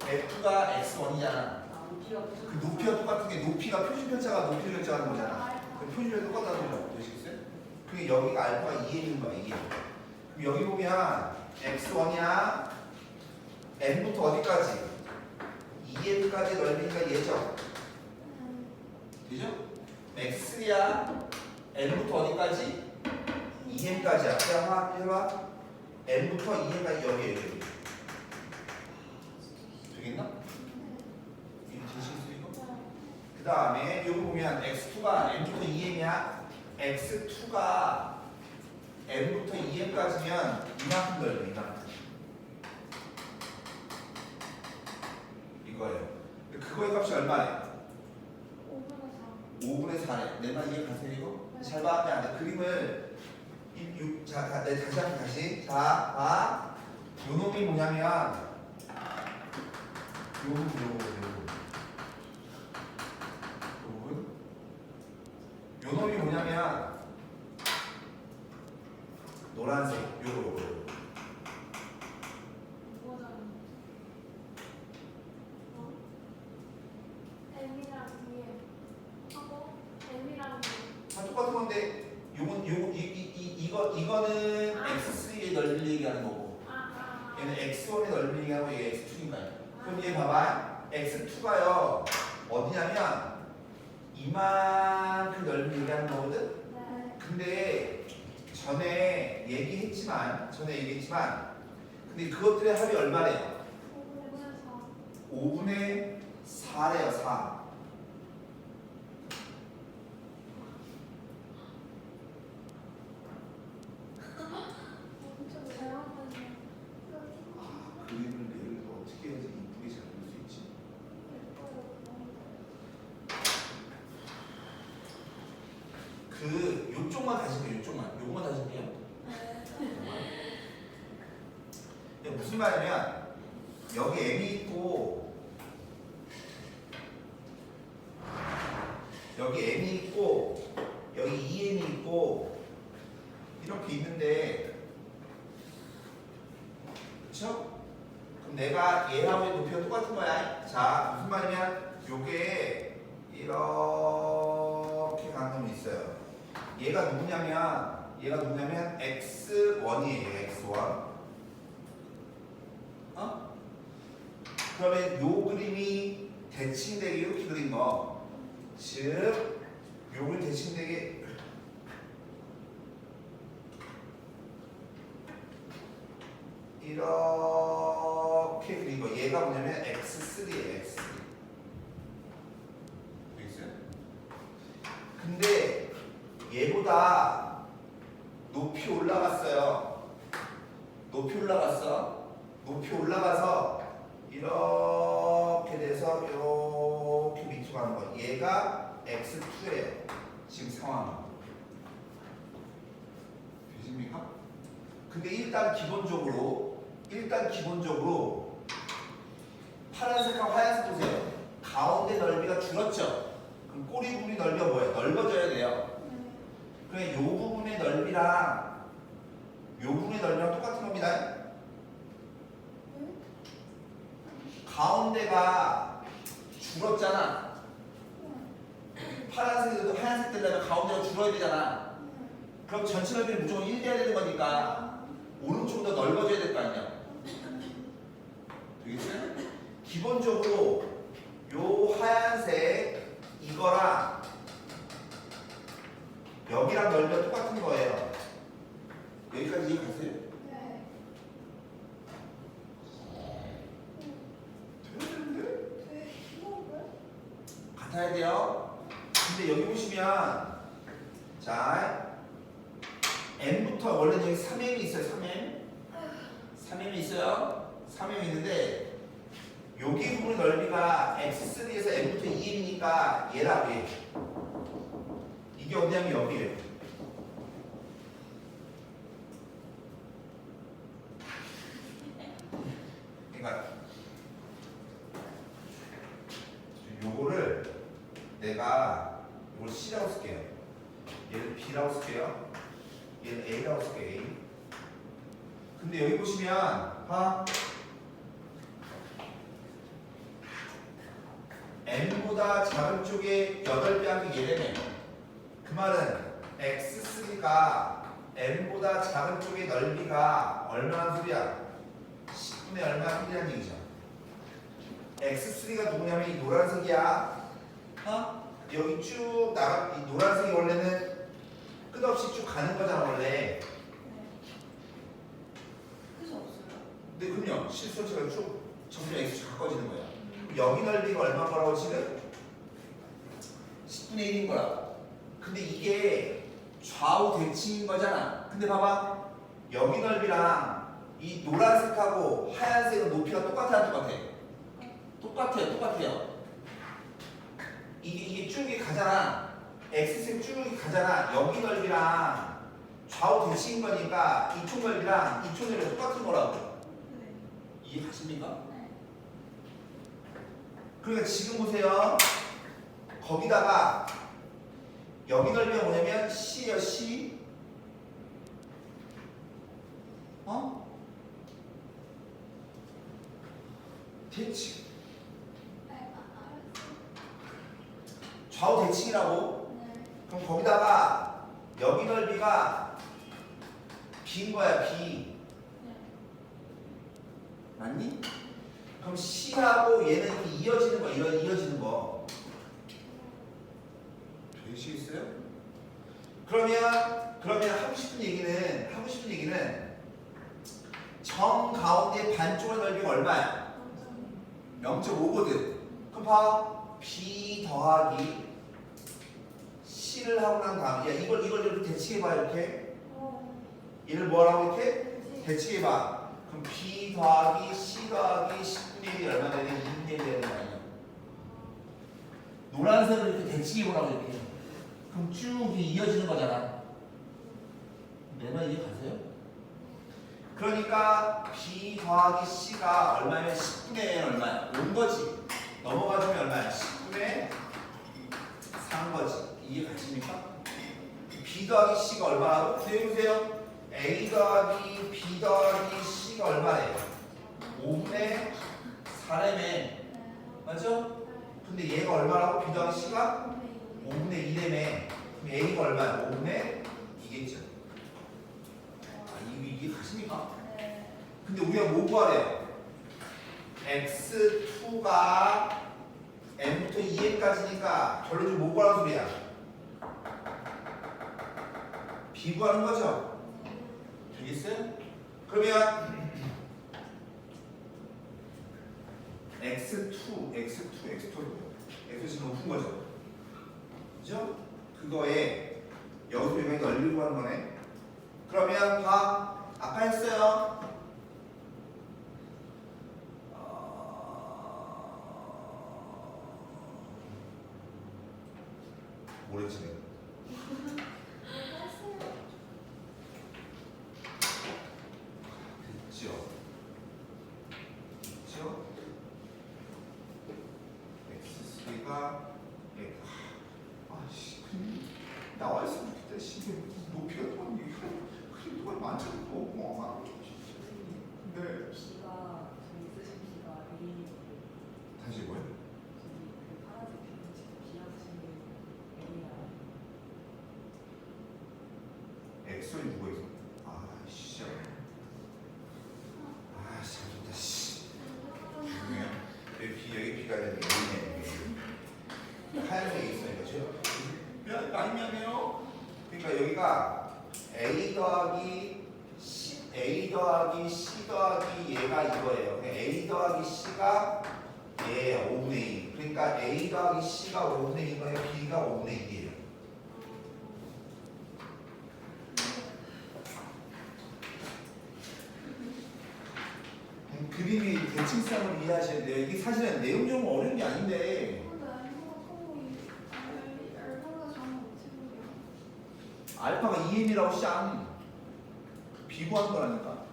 F가 X1이잖아. 뭐야? 높이가 무슨 그 높이가 똑같은 게 높이가 표준편차가 높이를 결정하는 거잖아. 그 표준편차 똑같다는 거 되시겠어요? 그게 여기가 알파가 2n인 거야 2n. 그럼 여기 보면 x1이야 n부터 어디까지? 2n까지 넓이니까 얘죠. 되죠? x3야 n부터 어디까지? 2n까지야. 그냥 하나 해봐. n부터 2n까지 여기. 되겠나? 이거 되시겠어요 이거? 그 다음에 여기 보면 x2가 n부터 2n이야. x2가 n부터 2n까지면 이만큼 넓이 이만큼. 이거예요. 그거의 값이 얼마예요? 5분의 4래. 내 말 이해 가세요 이거? 잘 봐. 야, 그림을 자, 다시 한번 다시. 자, 봐. 요 놈이 뭐냐면 요 놈이 뭐냐면 노란색 요거. M이랑 B에 하고 M이랑 다 똑같은 건데 이거는 x3의 넓이를 얘기하는 거고 얘는 x1의 넓이를 얘기하고 얘가 x2인가요? 그럼 얘 봐봐. x2가요 어디냐면 이만큼 넓이를 얘기하는 거거든? 네. 근데 전에 얘기했지만 근데 그것들의 합이 얼마래요? 5분의 4래요 4. 엄청 잘 만드네. 그림을 예를 들어 어떻게 해야지 이쁘게 잘 그릴 수 있지? 그 요쪽만 다시 볼게요. 요것만 다시 볼게요. 이게 무슨 말이냐면 여기 m이 있고 여기 m이 있고 여기 2n이 있고 이렇게 있는데 그쵸? 그럼 내가 얘하고의 높이가 똑같은 거야. 자 무슨 말이냐 요게 이렇게 가는 놈이 있어요. 얘가 누구냐면 x1이에요. x1 그러면 요 그림이 대칭되게 이렇게 그린 거, 즉 요걸 대칭되게 이렇게 그린 거. 얘가 뭐냐면 x3예요. x3. 되겠어요? 근데 얘보다 높이 올라갔어요. 높이 올라가서 이렇게 돼서 이렇게 밑으로 가는 거. 얘가 x2예요. 지금 상황은. 되십니까? 근데 일단 기본적으로 파란색하고 하얀색 보세요. 가운데 넓이가 줄었죠. 그럼 꼬리 부분이 넓이가 뭐예요? 넓어져야 돼요. 그래 요 부분의 넓이랑 요 부분의 넓이랑 똑같은 겁니다. 가운데가 줄었잖아. 파란색에도 하얀색 되려면 가운데가 줄어야 되잖아. 그럼 전체 넓이는 무조건 1 돼야 되는 거니까 오른쪽보다 넓어져야 될 거 아니야. 되겠어요? 기본적으로 요 하얀색 이거랑 여기랑 넓이가 똑같은 거예요. 여기까지 이해가세요? 네. 되게 쉬운데? 같아야 돼요. 근데 여기 보시면 자 n부터 원래 여기 3m이 있어요. 3m 있어요. 3m 있는데 여기 부분의 넓이가 x3에서 n부터 2m이니까 얘라고 해. 이게 어디냐면 여기에요. 그러니까 요거를 내가 이걸 C라고 쓸게요. 얘를 B라고 쓸게요. 얘는 A라고 쓸게요. A. 근데 여기 보시면 봐. n보다 작은 쪽에 8배 하기 얘네네. 그 말은 x3가 n보다 작은 쪽의 넓이가 얼마나 소리야? 10분의 얼마 소리란 얘기죠. x3가 누구냐면 이 노란색이야. 어? 여기 쭉 나가, 이 노란색이 원래는 끝없이 쭉 가는 거잖아 원래. 그래서 없어요. 근데 그럼요, 실수처럼 쭉 점점 x축 가까워지는 거야. 여기 넓이가 얼마 거라고 지금? 10분의 1인 거라고. 근데 이게 좌우 대칭인 거잖아. 근데 봐봐, 여기 넓이랑 이 노란색하고 하얀색은 높이가 똑같아 안 똑같아? 똑같아요. 이게 쭉이 가잖아. x축 쭉이 가잖아. 여기 넓이랑 좌우 대칭인 거니까 이쪽 넓이랑 이쪽 넓이가 똑같은 거라고. 이해하십니까? 네. 그러니까 지금 보세요. 거기다가 여기 넓이가 뭐냐면 C예요, C. 어? 대칭. 네, 알았어요. 좌우 대칭이라고. 네. 그럼 거기다가 여기 넓이가 B인 거야, B. 네. 맞니? 그럼 C하고 얘는 이렇게 이어지는 거, 이런 이어지는 거. 되시겠어요? 그러면 하고 싶은 얘기는 정 가운데 반쪽의 넓이가 얼마야? 0.5거든. 그럼 봐. B 더하기 C를 하고 난 다음에, 야, 이걸 이렇게 대칭해봐, 이렇게. 얘를 뭐라고 이렇게? 대칭해봐. 그럼 B 더하기 C 더하기 10분의 1이 얼마 되냐? 2분의 1이 되는 거 아니야? 노란색을 이렇게 대칭해보라고 이렇게. 그럼 쭉 이어지는 거잖아. 내 말 이해가세요? 그러니까 B 더하기 C가 얼마면 10분의 1 얼마야? 5인 거지. 넘어가주면 얼마야? 10분의 3 거지. 이해가십니까? B 더하기 C가 얼마라고? 구해보세요. A 더하기 B 더하기 C가 얼마래요? 5분의 4래매. 맞죠? 근데 얘가 얼마라고? B 더하기 C가? 5분의 2래매. 그럼 A가 얼마야? 5분의 2겠죠. 이게 가십니까? 네. 근데 우리가 뭐 구하래요? x2가 n부터 2n까지니까 결론적으로 뭐 구하라는 소리야? b 구하는 거죠? 되겠어요? 그러면 x2 지금 높은 거죠? 그죠? 그거에 여기서 여기까지 넓이를 구하는 거네. 그러면 봐. 아까 했어요. 뭐랬지 내가? 됐죠? x3가 아씨 나와 있으면 좋겠다. 씨 높이가 또 그림 누가 만져도 뭐 네. B가 저희 쓰신 B가 A 다시 뭐요? 저기 그 파란색 뷰는 지금 B가 쓰신 게 A야. 엑소이 누가 있어? 아씨. 아씨 잘 좋다. 씨. 중요해요. 여기 B가 되는 게 A네. 하얀색이 있으니까 죠? 많이 미안해요. 그러니까 여기가 A 더하기 C 더하기 얘가 이거예요. A 더하기 C가 얘예요. 5분의 2. 그러니까 A 더하기 C가 5분의 2인 거예요. B가 5분의 2예요. 그림이 대칭성을 이해하셔야 돼요. 이게 사실은 내용적으로 어려운 게 아닌데 알파가 2n이라고 시작 비교한 거라니까.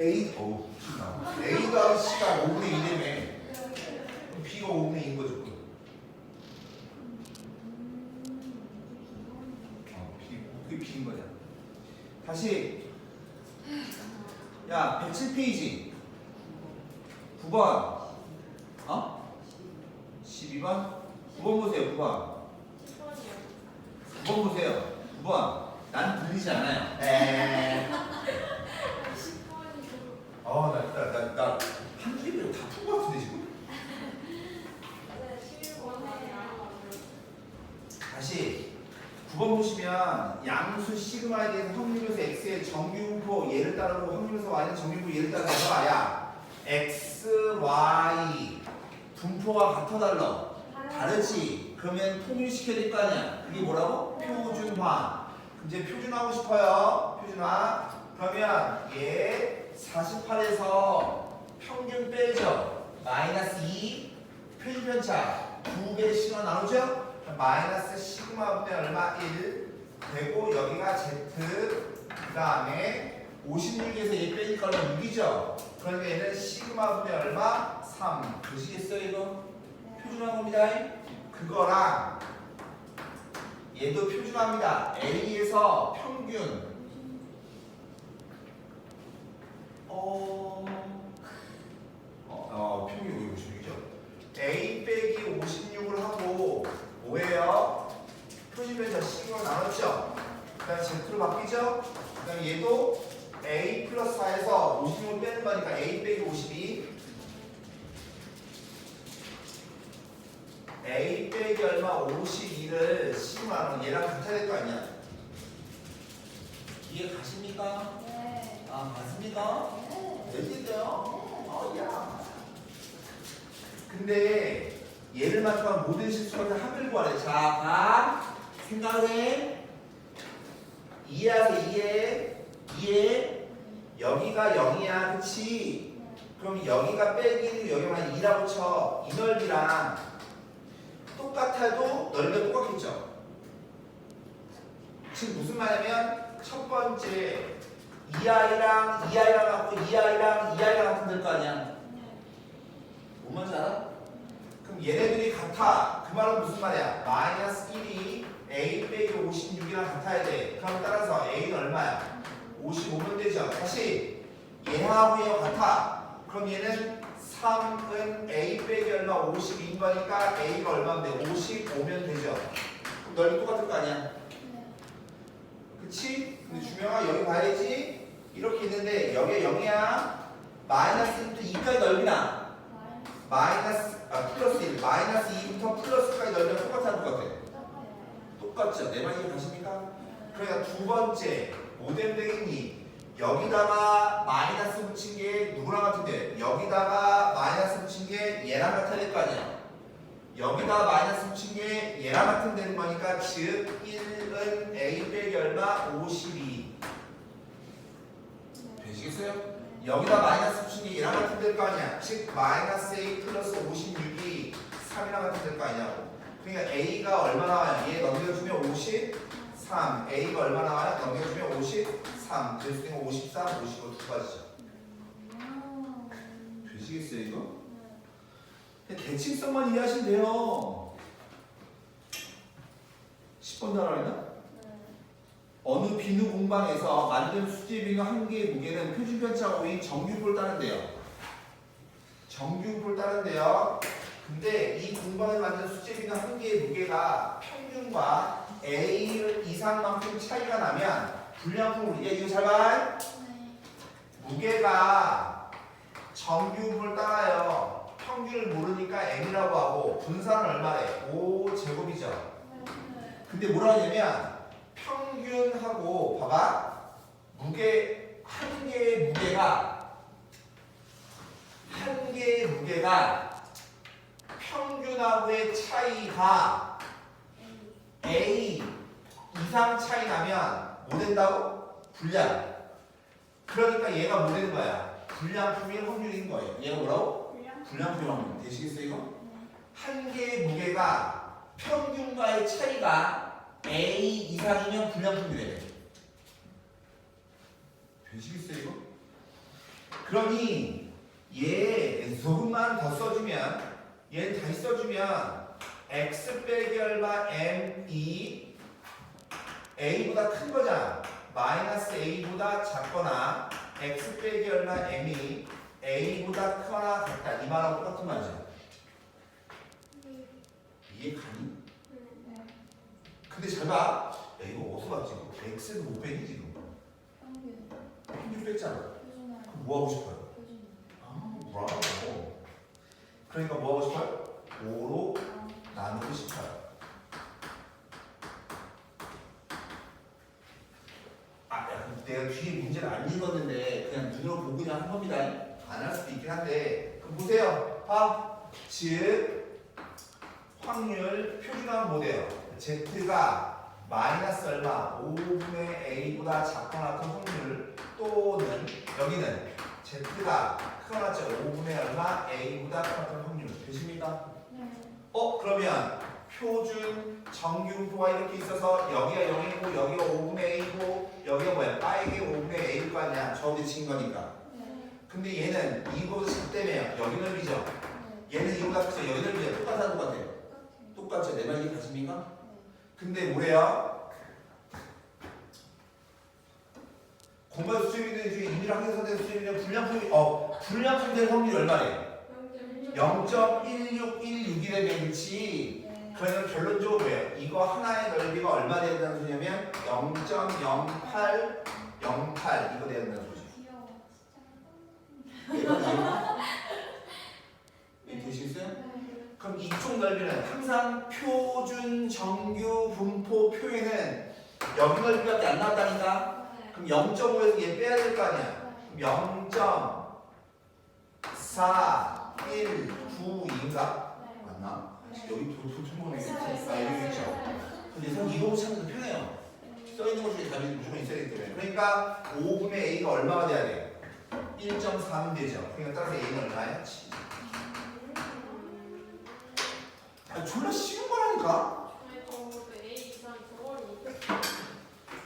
A 더하기 C가 5분의 2라며. 그럼 B가 5분의 2인 거죠. 그게 B인 거잖아. 다시 야 107페이지 9번 어? 12번? 9번 보세요. 9번. 10번이요. 9번 보세요. 9번. 난 들리지 않아요. 에. 10번이요. 나한 입을 다푼거 같은데 지금? 네, 11번에 다시 9번 보시면 양수 시그마에 대해서 확률에서 x의 정규분포 얘를 따르고 확률에서 y는 정규분포 얘를 따르고 봐야 x, y 분포가 같아 달라 다르지? 그러면 통일시켜야 될 거 아니야? 그게 뭐라고? 표준화. 이제 표준화하고 싶어요. 표준화. 그러면 얘 48에서 평균 빼죠. 마이너스 2 표준편차 2배 시그마 나누죠? 마이너스 시그마분의 얼마? 1 되고 여기가 z 그 다음에 56에서 얘 빼니까 얼마? 6이죠? 그러니까 얘는 시그마분의 얼마? 3 보시겠어요 이거? 표준화한 겁니다. 그거랑 얘도 표준화입니다. A에서 평균 평균 56이죠. A 빼기 56을 하고 뭐예요? 표준편차 C로 나눴죠? 그 다음에 Z로 바뀌죠? 그 다음에 얘도 A 플러스 4에서 56을 빼는 거니까 A 빼기 52 A 빼기 얼마 52를 시그마로 얘랑 같아야 될 거 아니야? 이해 가십니까? 네. 아 맞습니까? 네. 되시죠? 야. 근데 얘를 맞춰 모든 실수를 합을 구하래. 자, 봐. 생각을 해. 이해하세요. 이해. 여기가 0이야, 그치? 그럼 여기가 빼기는 여기만 2라고 쳐. 이 넓이랑 똑같아도 넓이가 똑같겠죠? 지금 무슨 말이냐면 첫 번째 이 아이랑 같고 이 아이랑 같으면 될 거 아니야? 뭔 말인지 알아? 그럼 얘네들이 같아. 그 말은 무슨 말이야? 마이너스 1이 A 빼기 56이랑 같아야 돼. 그럼 따라서 A는 얼마야? 55면 되죠. 다시 얘하고 얘가 같아. 그럼 얘는 3은 A 빼기 얼마 52인 거니까 A가 얼마면 돼? 55면 되죠. 그럼 넓이 똑같을 거 아니야? 그치? 근데 중요한 건 여기 봐야지. 이렇게 있는데 여기에 0이야. 마이너스 1부터 2까지 넓이나 플러스 1 마이너스 2부터 플러스까지 넓이가 똑같아 똑같아? 똑같죠. 내 말이 가십니까? 그러니까 두 번째 뭐 되면 되겠니? 여기다가 마이너스 붙인 게 누구랑 같은데? 여기다가 마이너스 붙인 게 얘랑 같아야 될 거 아니야? 여기다 마이너스 붙인 게 얘랑 같은 되는 거니까 즉 1은 A 빼기 얼마? 52 되시겠어요? 여기다 마이너스 붙인 게 얘랑 같은 될 거 아니야? 즉 마이너스 A 플러스 56이 3이랑 같은 될 거 아니냐고. 그러니까 A가 얼마 나와요? 얘 넘겨주면 53 A가 얼마 나와요? 넘겨주면 53 될 수 있는 53, 55 두 가지죠. 되시겠어요 이거? 대칭성만 이해하시면 돼요. 10번 단어 했나? 어느 비누 공방에서 만든 수제 비누 한 개의 무게는 표준편차 5인 정규분포를 따른대요. 정규분포를 따른대요. 근데 이 공방에 만든 수제 비누 한 개의 무게가 평균과 A 이상만큼 차이가 나면 불량품을 이거 잘 봐. 무게가 정규분포를 따라요. 평균을 모르니까 M이라고 하고 분산은 얼마래? 5제곱이죠. 근데 뭐라 하냐면 평균하고 봐봐 무게 한 개의 무게가 평균하고의 차이가 A 이상 차이 나면 뭐 된다고? 불량. 그러니까 얘가 뭐 되는 거야? 불량품일 확률인 거예요. 얘가 뭐라고? 불량품일 확률. 되시겠어요 이거? 한 개의 무게가 평균과의 차이가 A 이상이면 불량품이래. 되시겠어요 이거? 그러니 얘 조금만 더 써주면 얘는 다시 써주면 x 빼기 얼마 m이 a보다 큰 거잖아. 마이너스 a보다 작거나 x 빼기 얼마 m이 a보다 크거나 같다. 이 말하고 똑같은 말이죠. 이해 가니? 네. 근데 잘 봐. 야 이거 어디서 봤지? x는 못 빼니 지금? 평균. 평균 뺐잖아. 표준화를. 그럼 뭐 하고 싶어요? 표준. 아, 브라보. 그러니까 뭐 하고 싶어요? 5로 나누고 싶어요. 아, 야, 내가 뒤에 문제를 안 읽었는데 그냥 눈으로 보고 그냥 한 겁니다. 안 할 수도 있긴 한데 그럼 보세요. 즉 확률 표준화는 뭐래요? Z가 마이너스 얼마 5분의 A보다 작거나 같은 확률 또는 여기는 Z가 크거나 같죠 5분의 얼마 A보다 크거나 같은 확률 되십니까? 네. 그러면 표준 정규분포가 이렇게 있어서 여기가 0이고 여기가 5분의 A고 여기가 뭐야? 빠에게 5분의 A일 거 아니야 저기 친 거니까. 네. 근데 얘는 이거보다 작다며요. 여기 넓이죠. 네. 얘는 이거보다 크죠. 여기 넓이죠. 똑같아 똑같아요. 똑같아요. 똑같죠. 내 말 이해 가십니까? 네. 근데 뭐래요? 공간 수렴이들 중에 임의로 항해선대 수렴이는 불량품될 확률이 얼마래요? 0.1616이라면 그렇지. 네. 그러면 결론적으로 뭐예요? 이거 하나의 넓이가 얼마 돼야 된다는 소리냐면 0.0808 이거 돼야 된다는 소리죠. 귀여워. 진짜. 얘가 되시겠어요? 네. 그럼 이쪽 넓이는 항상 표준 정규 분포 표에는 여기 넓이밖에 안 나왔다니까. 네. 그럼 0.5에서 얘 빼야 될 거 아니야. 그럼 0.419인가? 네. 맞나? 네. 여기 도토모네. 있어요, 아 있어요, 여기 있죠. 있어요. 근데 선 이거 찾는 게 편해요. 써 있는 것 중에 답이 무조건 있어야 되기 때문에. 그러니까 5분의 A가 얼마가 돼야 돼? 1.4면 되죠. 그러니까 따라서 A는 얼마야? 7. 아, 졸라 쉬운 거라니까.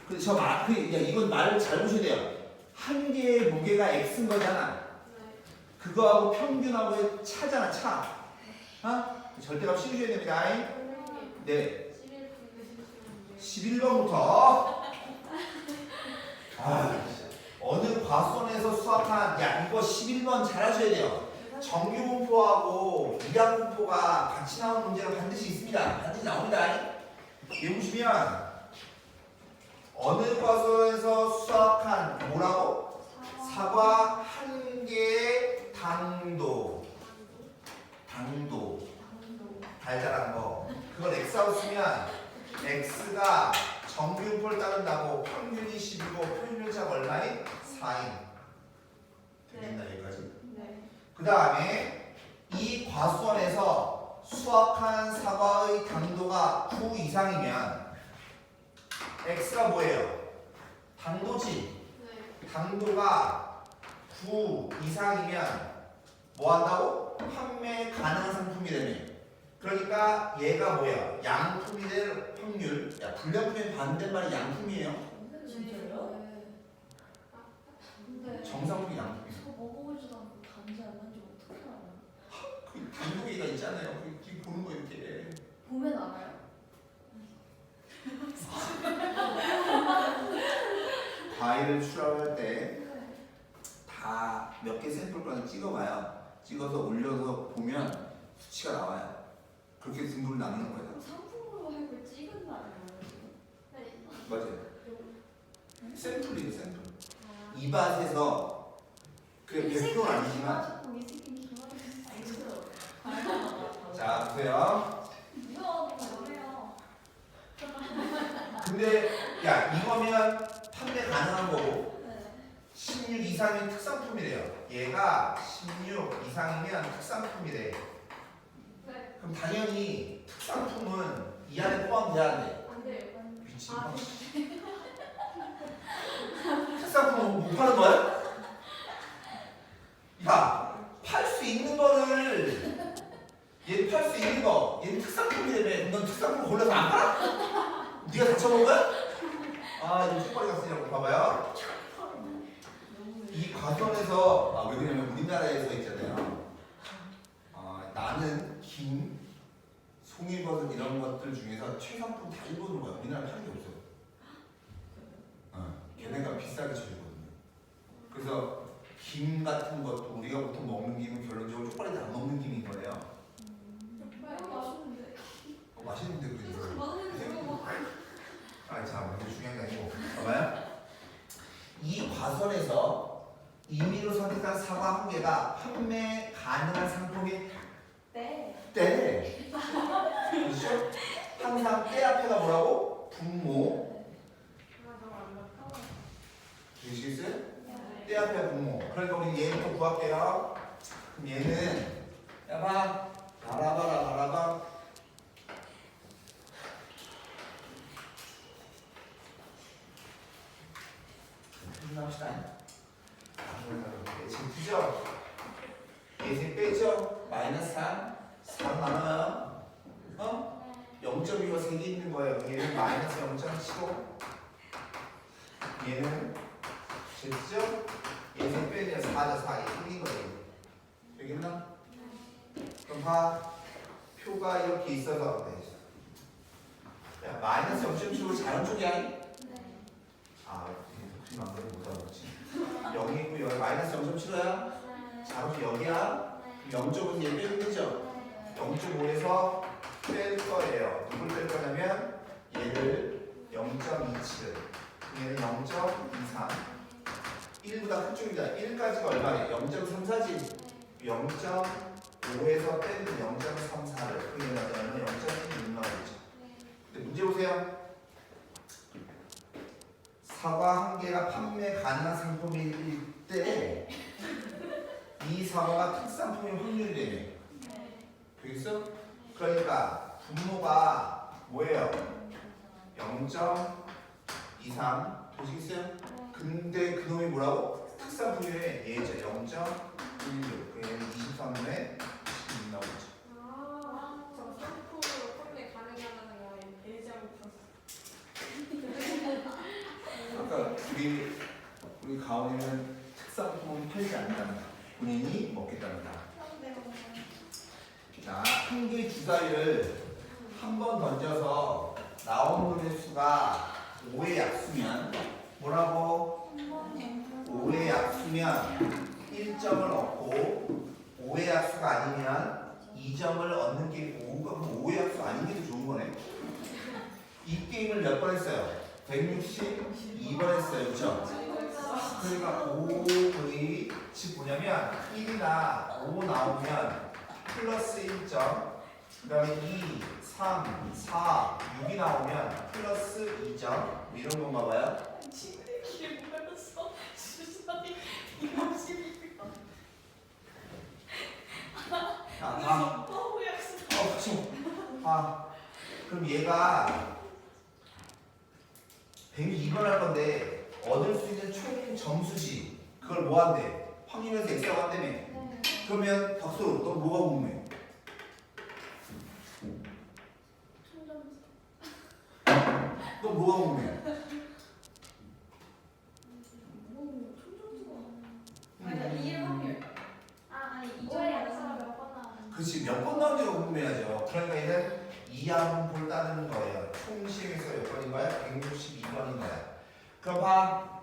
근데 야, 이건 말 잘 보셔야 돼요. 한 개의 무게가 X인 거잖아. 그거하고 평균하고의 차잖아, 차. 절대값 씌우셔야 됩니다. 네. 11번부터. 어느 과수원에서 수학한, 야, 이거 11번 잘 하셔야 돼요. 정규분포하고 이하분포가 같이 나오는 문제가 반드시 있습니다. 반드시 나옵니다. 여기 보시면 어느 과수원에서 수확한 뭐라고? 사과 한 개의 당도 달달한 거 그걸 x하고 쓰면 x가 정규분포를 따른다고 평균이 10이고 표준편차가 얼마인? 4인 되겠나 여기까지? 그 다음에 이 과수원에서 수확한 사과의 당도가 9 이상이면 x가 뭐예요? 당도지. 당도가 9 이상이면 뭐 한다고? 판매 가능한 상품이라며. 그러니까 얘가 뭐야? 양품이 될 확률. 야, 불량품의 반대말이 양품이에요. 진짜요? 근데 정상품이 양품이에요. 이거 먹어보지도 않고 단지 안 난지 어떻게 알아요? 그 당도계가 있잖아요. 그 보는 거 이렇게. 보면 알아요? 과일을 출하할 때 다 몇 개 샘플권을 찍어봐요. 찍어서 올려서 보면 수치가 나와요. 그렇게 등급을 나누는 거예요. 그럼 상품으로 할 걸 찍은 날이에요 지금? 맞아요. 샘플이에요, 샘플. 이 밭에서 그게 100%는 아니지만. 이 새끼 기막히게 자, 보세요. 뭐야? 근데 야 이거면 판매 가능한 거고 네. 16 이상이면 특산품이래요. 얘가 16 이상이면 특산품이래. 네. 그럼 당연히 특산품은 이 안에 포함돼야 돼. 안 돼요. 미친 아, 거. 특산품은 못 파는 거야? 야, 팔 수 있는 거를 얘 팔 수 있는 거 얘는 특산품이라며. 넌 특산품 골라서 안 팔아? 네가 다쳐본 거야? 아, 이거 쭈꺼리 갔으냐고 봐봐요. 이 과정에서 왜 그러냐면 우리나라에서 있잖아요. 나는 김, 송이버섯 이런 것들 중에서 최상품 다 일본으로 가요. 우리나라에 파는 게 없어요. 걔네가 비싸게 쳐주거든요. 그래서 김 같은 것도 우리가 보통 먹는 김은 결론적으로 초콜릿 안 먹는 김인 거예요. 맛있는데. 사과 한 개가 판매 가능한 상품이 네. 때. 그렇죠? 항상 때 앞에가 뭐라고? 분모. 되시겠어요? 때 앞에 분모. 그러니까 우리 얘부터 구할게요. 그럼 얘는 야봐 바라봐 끝납시다. 지금 그죠? 예세 빼죠? 마이너스 3 나눠요. 어? 0.2가 3개 있는 거예요. 얘는 마이너스 0.75. 얘는 됐죠? 예세 빼면 4죠. 4개 생긴 거예요. 되겠나? 그럼 봐. 표가 이렇게 있어서 야, 마이너스 0.75 자연쪽이 아니? 아, 혹시 안 그래도 못 알아보지. 0이 있고 여기 마이너스 0.75야? 자연쪽 여기야? 0.5는 얘 빼면 되죠? 0.5에서 뺄 거예요. 누굴 뺄 거냐면 얘를 0.27. 얘는 0.23. 1보다 큰 쪽이다. 1까지가 얼마예요? 0.34지? 0.5에서 빼면 0.34를 그 얘는 얼마나 0.16 나오겠죠. 근데 문제 보세요. 사과 한 개가 판매 가능한 상품일 때 이 사과가 특산품의 확률이 되네. 되겠어? 그러니까 분모가 뭐예요? 0.23 되시겠어요? 근데 그놈이 뭐라고? 특산품의 얘죠. 0.16 그얘는 23분의 16 나오죠. 저 상품으로 판매 가능하다는 거 예지하고 있었어. 아까 우리 가온이는 특산품은 팔지 않는다. 본인이 먹겠답니다. 자, 한 개의 주사위를 한 번 던져서 나온 놈의 수가 5의 약수면 뭐라고? 5의 약수면 1점을 얻고 5의 약수가 아니면 2점을 얻는 게 5의 약수 아닌 게 더 좋은 거네. 이 게임을 몇 번 했어요? 162번 했어요. 그렇죠? 그러니까 5의 즉 뭐냐면 1이나 5 나오면 플러스 1점 그 다음에 2, 3, 4, 6이 나오면 플러스 2점 이런 건가 봐요. 친구들끼리 모여서 주사위 이거 12번. 자, 다음. 그치. 그럼 얘가 102번 할 건데 얻을 수 있는 총 점수지. 그걸 뭐 한대? 확률에서 x라고 한다며. 그러면 박수, 너 뭐가 궁금해? 너 뭐가 궁금해? 그렇지, 몇 번 나오는지가 궁금해야죠. 그러니까 얘는 2항 따는 거예요. 총 시행에서 몇 번인 거야? 162번인 거야. 그럼 봐.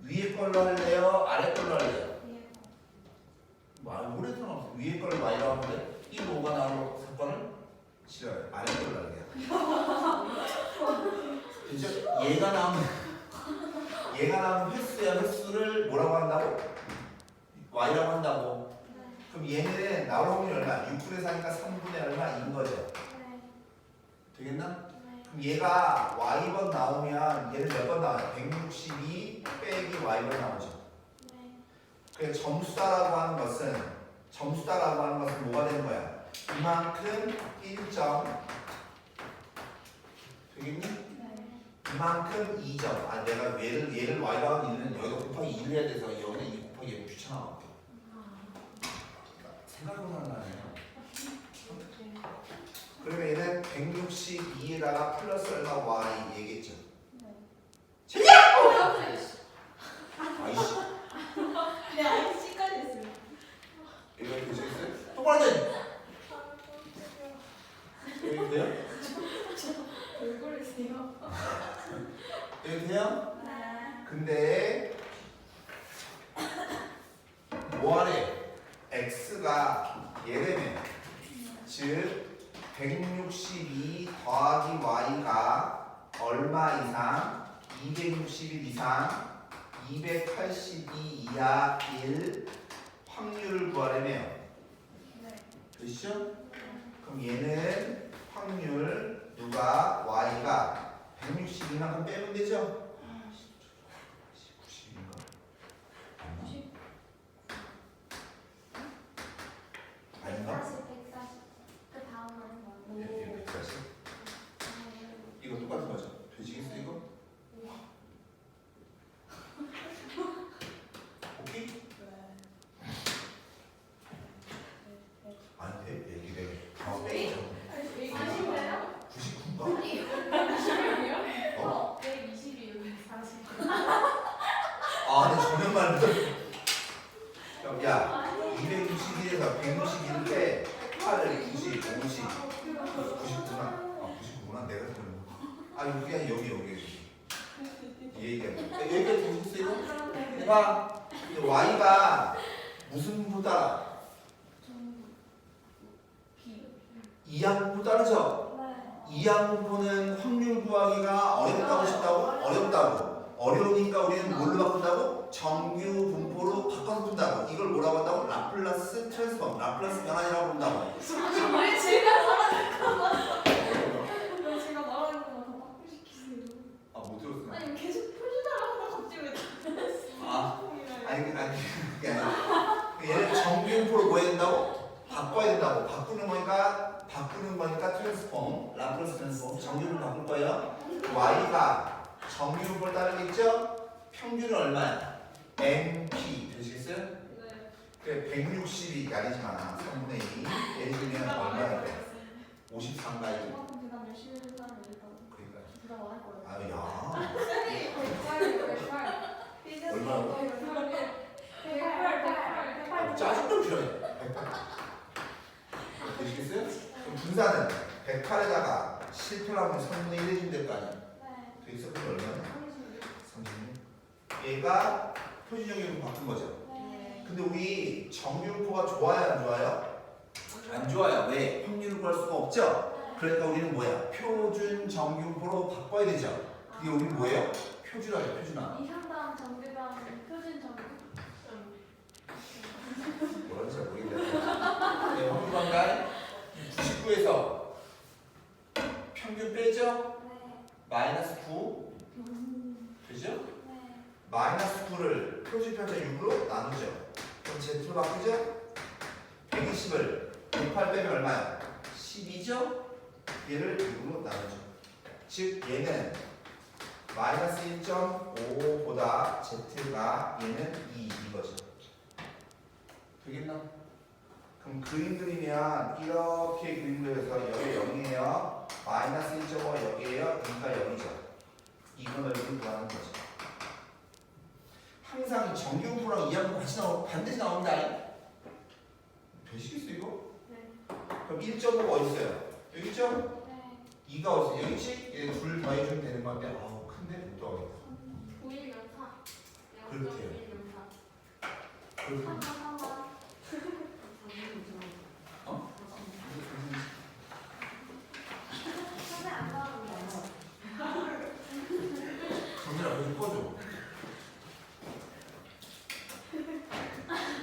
위에 걸로 할래요? 아래 걸로 할래요? 오래 들어. 위에 걸로 많이 나오는데 1, 5가 나오는 사건을 싫어요. 아래 걸로 할래요. 그죠? 얘가 나오는 횟수야. 횟수를 뭐라고 한다고? y라고 한다고. 그럼 얘는 나올 확률이 얼마? 6분의 4니까 3분의 얼마인 거죠. 되겠나? 그럼 얘가 y번 나오면 얘는 몇 번 나와요? 162 빼기 y번 나오죠. 그래서 점수다라고 하는 것은 뭐가 되는 거야? 이만큼 1점 되겠니? 이만큼 2점. 내가 얘를 y라고 하는 이유는 여기다 곱하기 2를 해야 돼서 여기다 2 곱하기 2를 귀찮아. 생각을 하는 거 아니에요? 그러면 얘는 162에다가 플러스 얼마 y 얘기했죠? 재미야! 아이씨. 네, 아이씨까지 했어요. 이거 보시겠어요? 똑바로 앉아! 여기 돼요? 얼굴이세요? 여기 돼요? 근데 뭐하래? x가 얘라면 즉 162 더하기 y가 얼마 이상? 261 이상 282 이하 1 확률을 구하려면 네. 되시죠? 그럼 얘는 확률 누가 y가 160이만큼 빼면 되죠? 90인가? 아닌가? 140, 140. 그 다음은 뭐? 예, 140. 이거 똑같은 거죠? 되시겠어 이거? 오케이? 안 돼? 얘기래. 네? 아닌데요? 99인가? 120이 여기 40. 아, 근데 전현말 그럼 야, 261에서 161을 빼 8을 90, 50, 99구나. 아, 99구나. 내가 들은 거. 아, 여기 여기. 얘기가 되겠어 이거? 해봐. 근데 y가 무슨 보다? 이항분포 따르죠? 네. 이항분포는 확률 구하기가 어렵다고 싶다고? 어렵다고. 어려우니까 우리는 뭘로 바꾼다고? 정규 분포로 바꿔서 푼다고. 이걸 뭐라고 한다고? 라플라스 트랜스폼, 라플라스 변환이라고 본다고. 왜 제가 말하는 거만 더 바꾸시키세요? 아, 못 들었어. 아니 계속 풀리다가 갑자기 왜 아니, 그게 아니라. 얘는 정규 분포로 뭐 해야 된다고? 바꿔야 된다고. 바꾸는 거니까 트랜스폼, 라플라스 트랜스폼, 정규 분포 바꿀 거예요. y가 정규 분포를 따르겠죠? 평균은 얼마야? NP 되시겠어요? 네. 그래 160이 아니잖아 3분의 2 예를 들면 얼마야 돼? 54인가 이거? 그만큼 대답 열심히 해준 사람이 있다고. 그러니까 대답 안 할 거예요. 아유 야 쌤이 108. 아, 짜증좀 필요해 되시겠어요? 그럼 분산은 108에다가 실패를 하면 3분의 1 해주면 될 거 아니야? 네. 되겠어? 그게 얼마냐? 36 얘가 표준적으로 바꾼 거죠 네. 근데 우리 정규분포가 좋아요 안 좋아요? 안 좋아요 왜? 확률을 구할 수가 없죠? 그러니까 우리는 뭐야? 표준 정규분포로 바꿔야 되죠 그게 우리는 뭐예요? 표준화예요 표준화 이상당 정규당 표준 정규. 뭐라는지 잘 모르겠네 네, 확률관계 99에서 평균 빼죠? 네. 마이너스 9 되죠? 네. 마이너스 9를 표준 편차 6으로 나누죠 그럼 Z로 바꾸죠? 120을 108 빼면 얼마야? 12죠? 얘를 6으로 나누죠 즉 얘는 마이너스 1.5보다 Z가 얘는 2 이거죠 되겠나? 그럼 그림 그리면 이렇게 그림 그려서 여기 0이에요 마이너스 1.5가 여기에요 그러니까 0이죠 이거 넓이를 구하는 거죠 항상 정규분포랑 이항분포 같이 반드시 나옵니다 되시겠어 이거? 네. 그럼 1.5가 어디 있어요? 여기 있죠? 네. 2가 어디 있어요? 여기 있지? 얘 둘 더해주면 되는 건데 아우 큰데 못 더하겠다 914. 그렇대요. 0.104. 그렇군요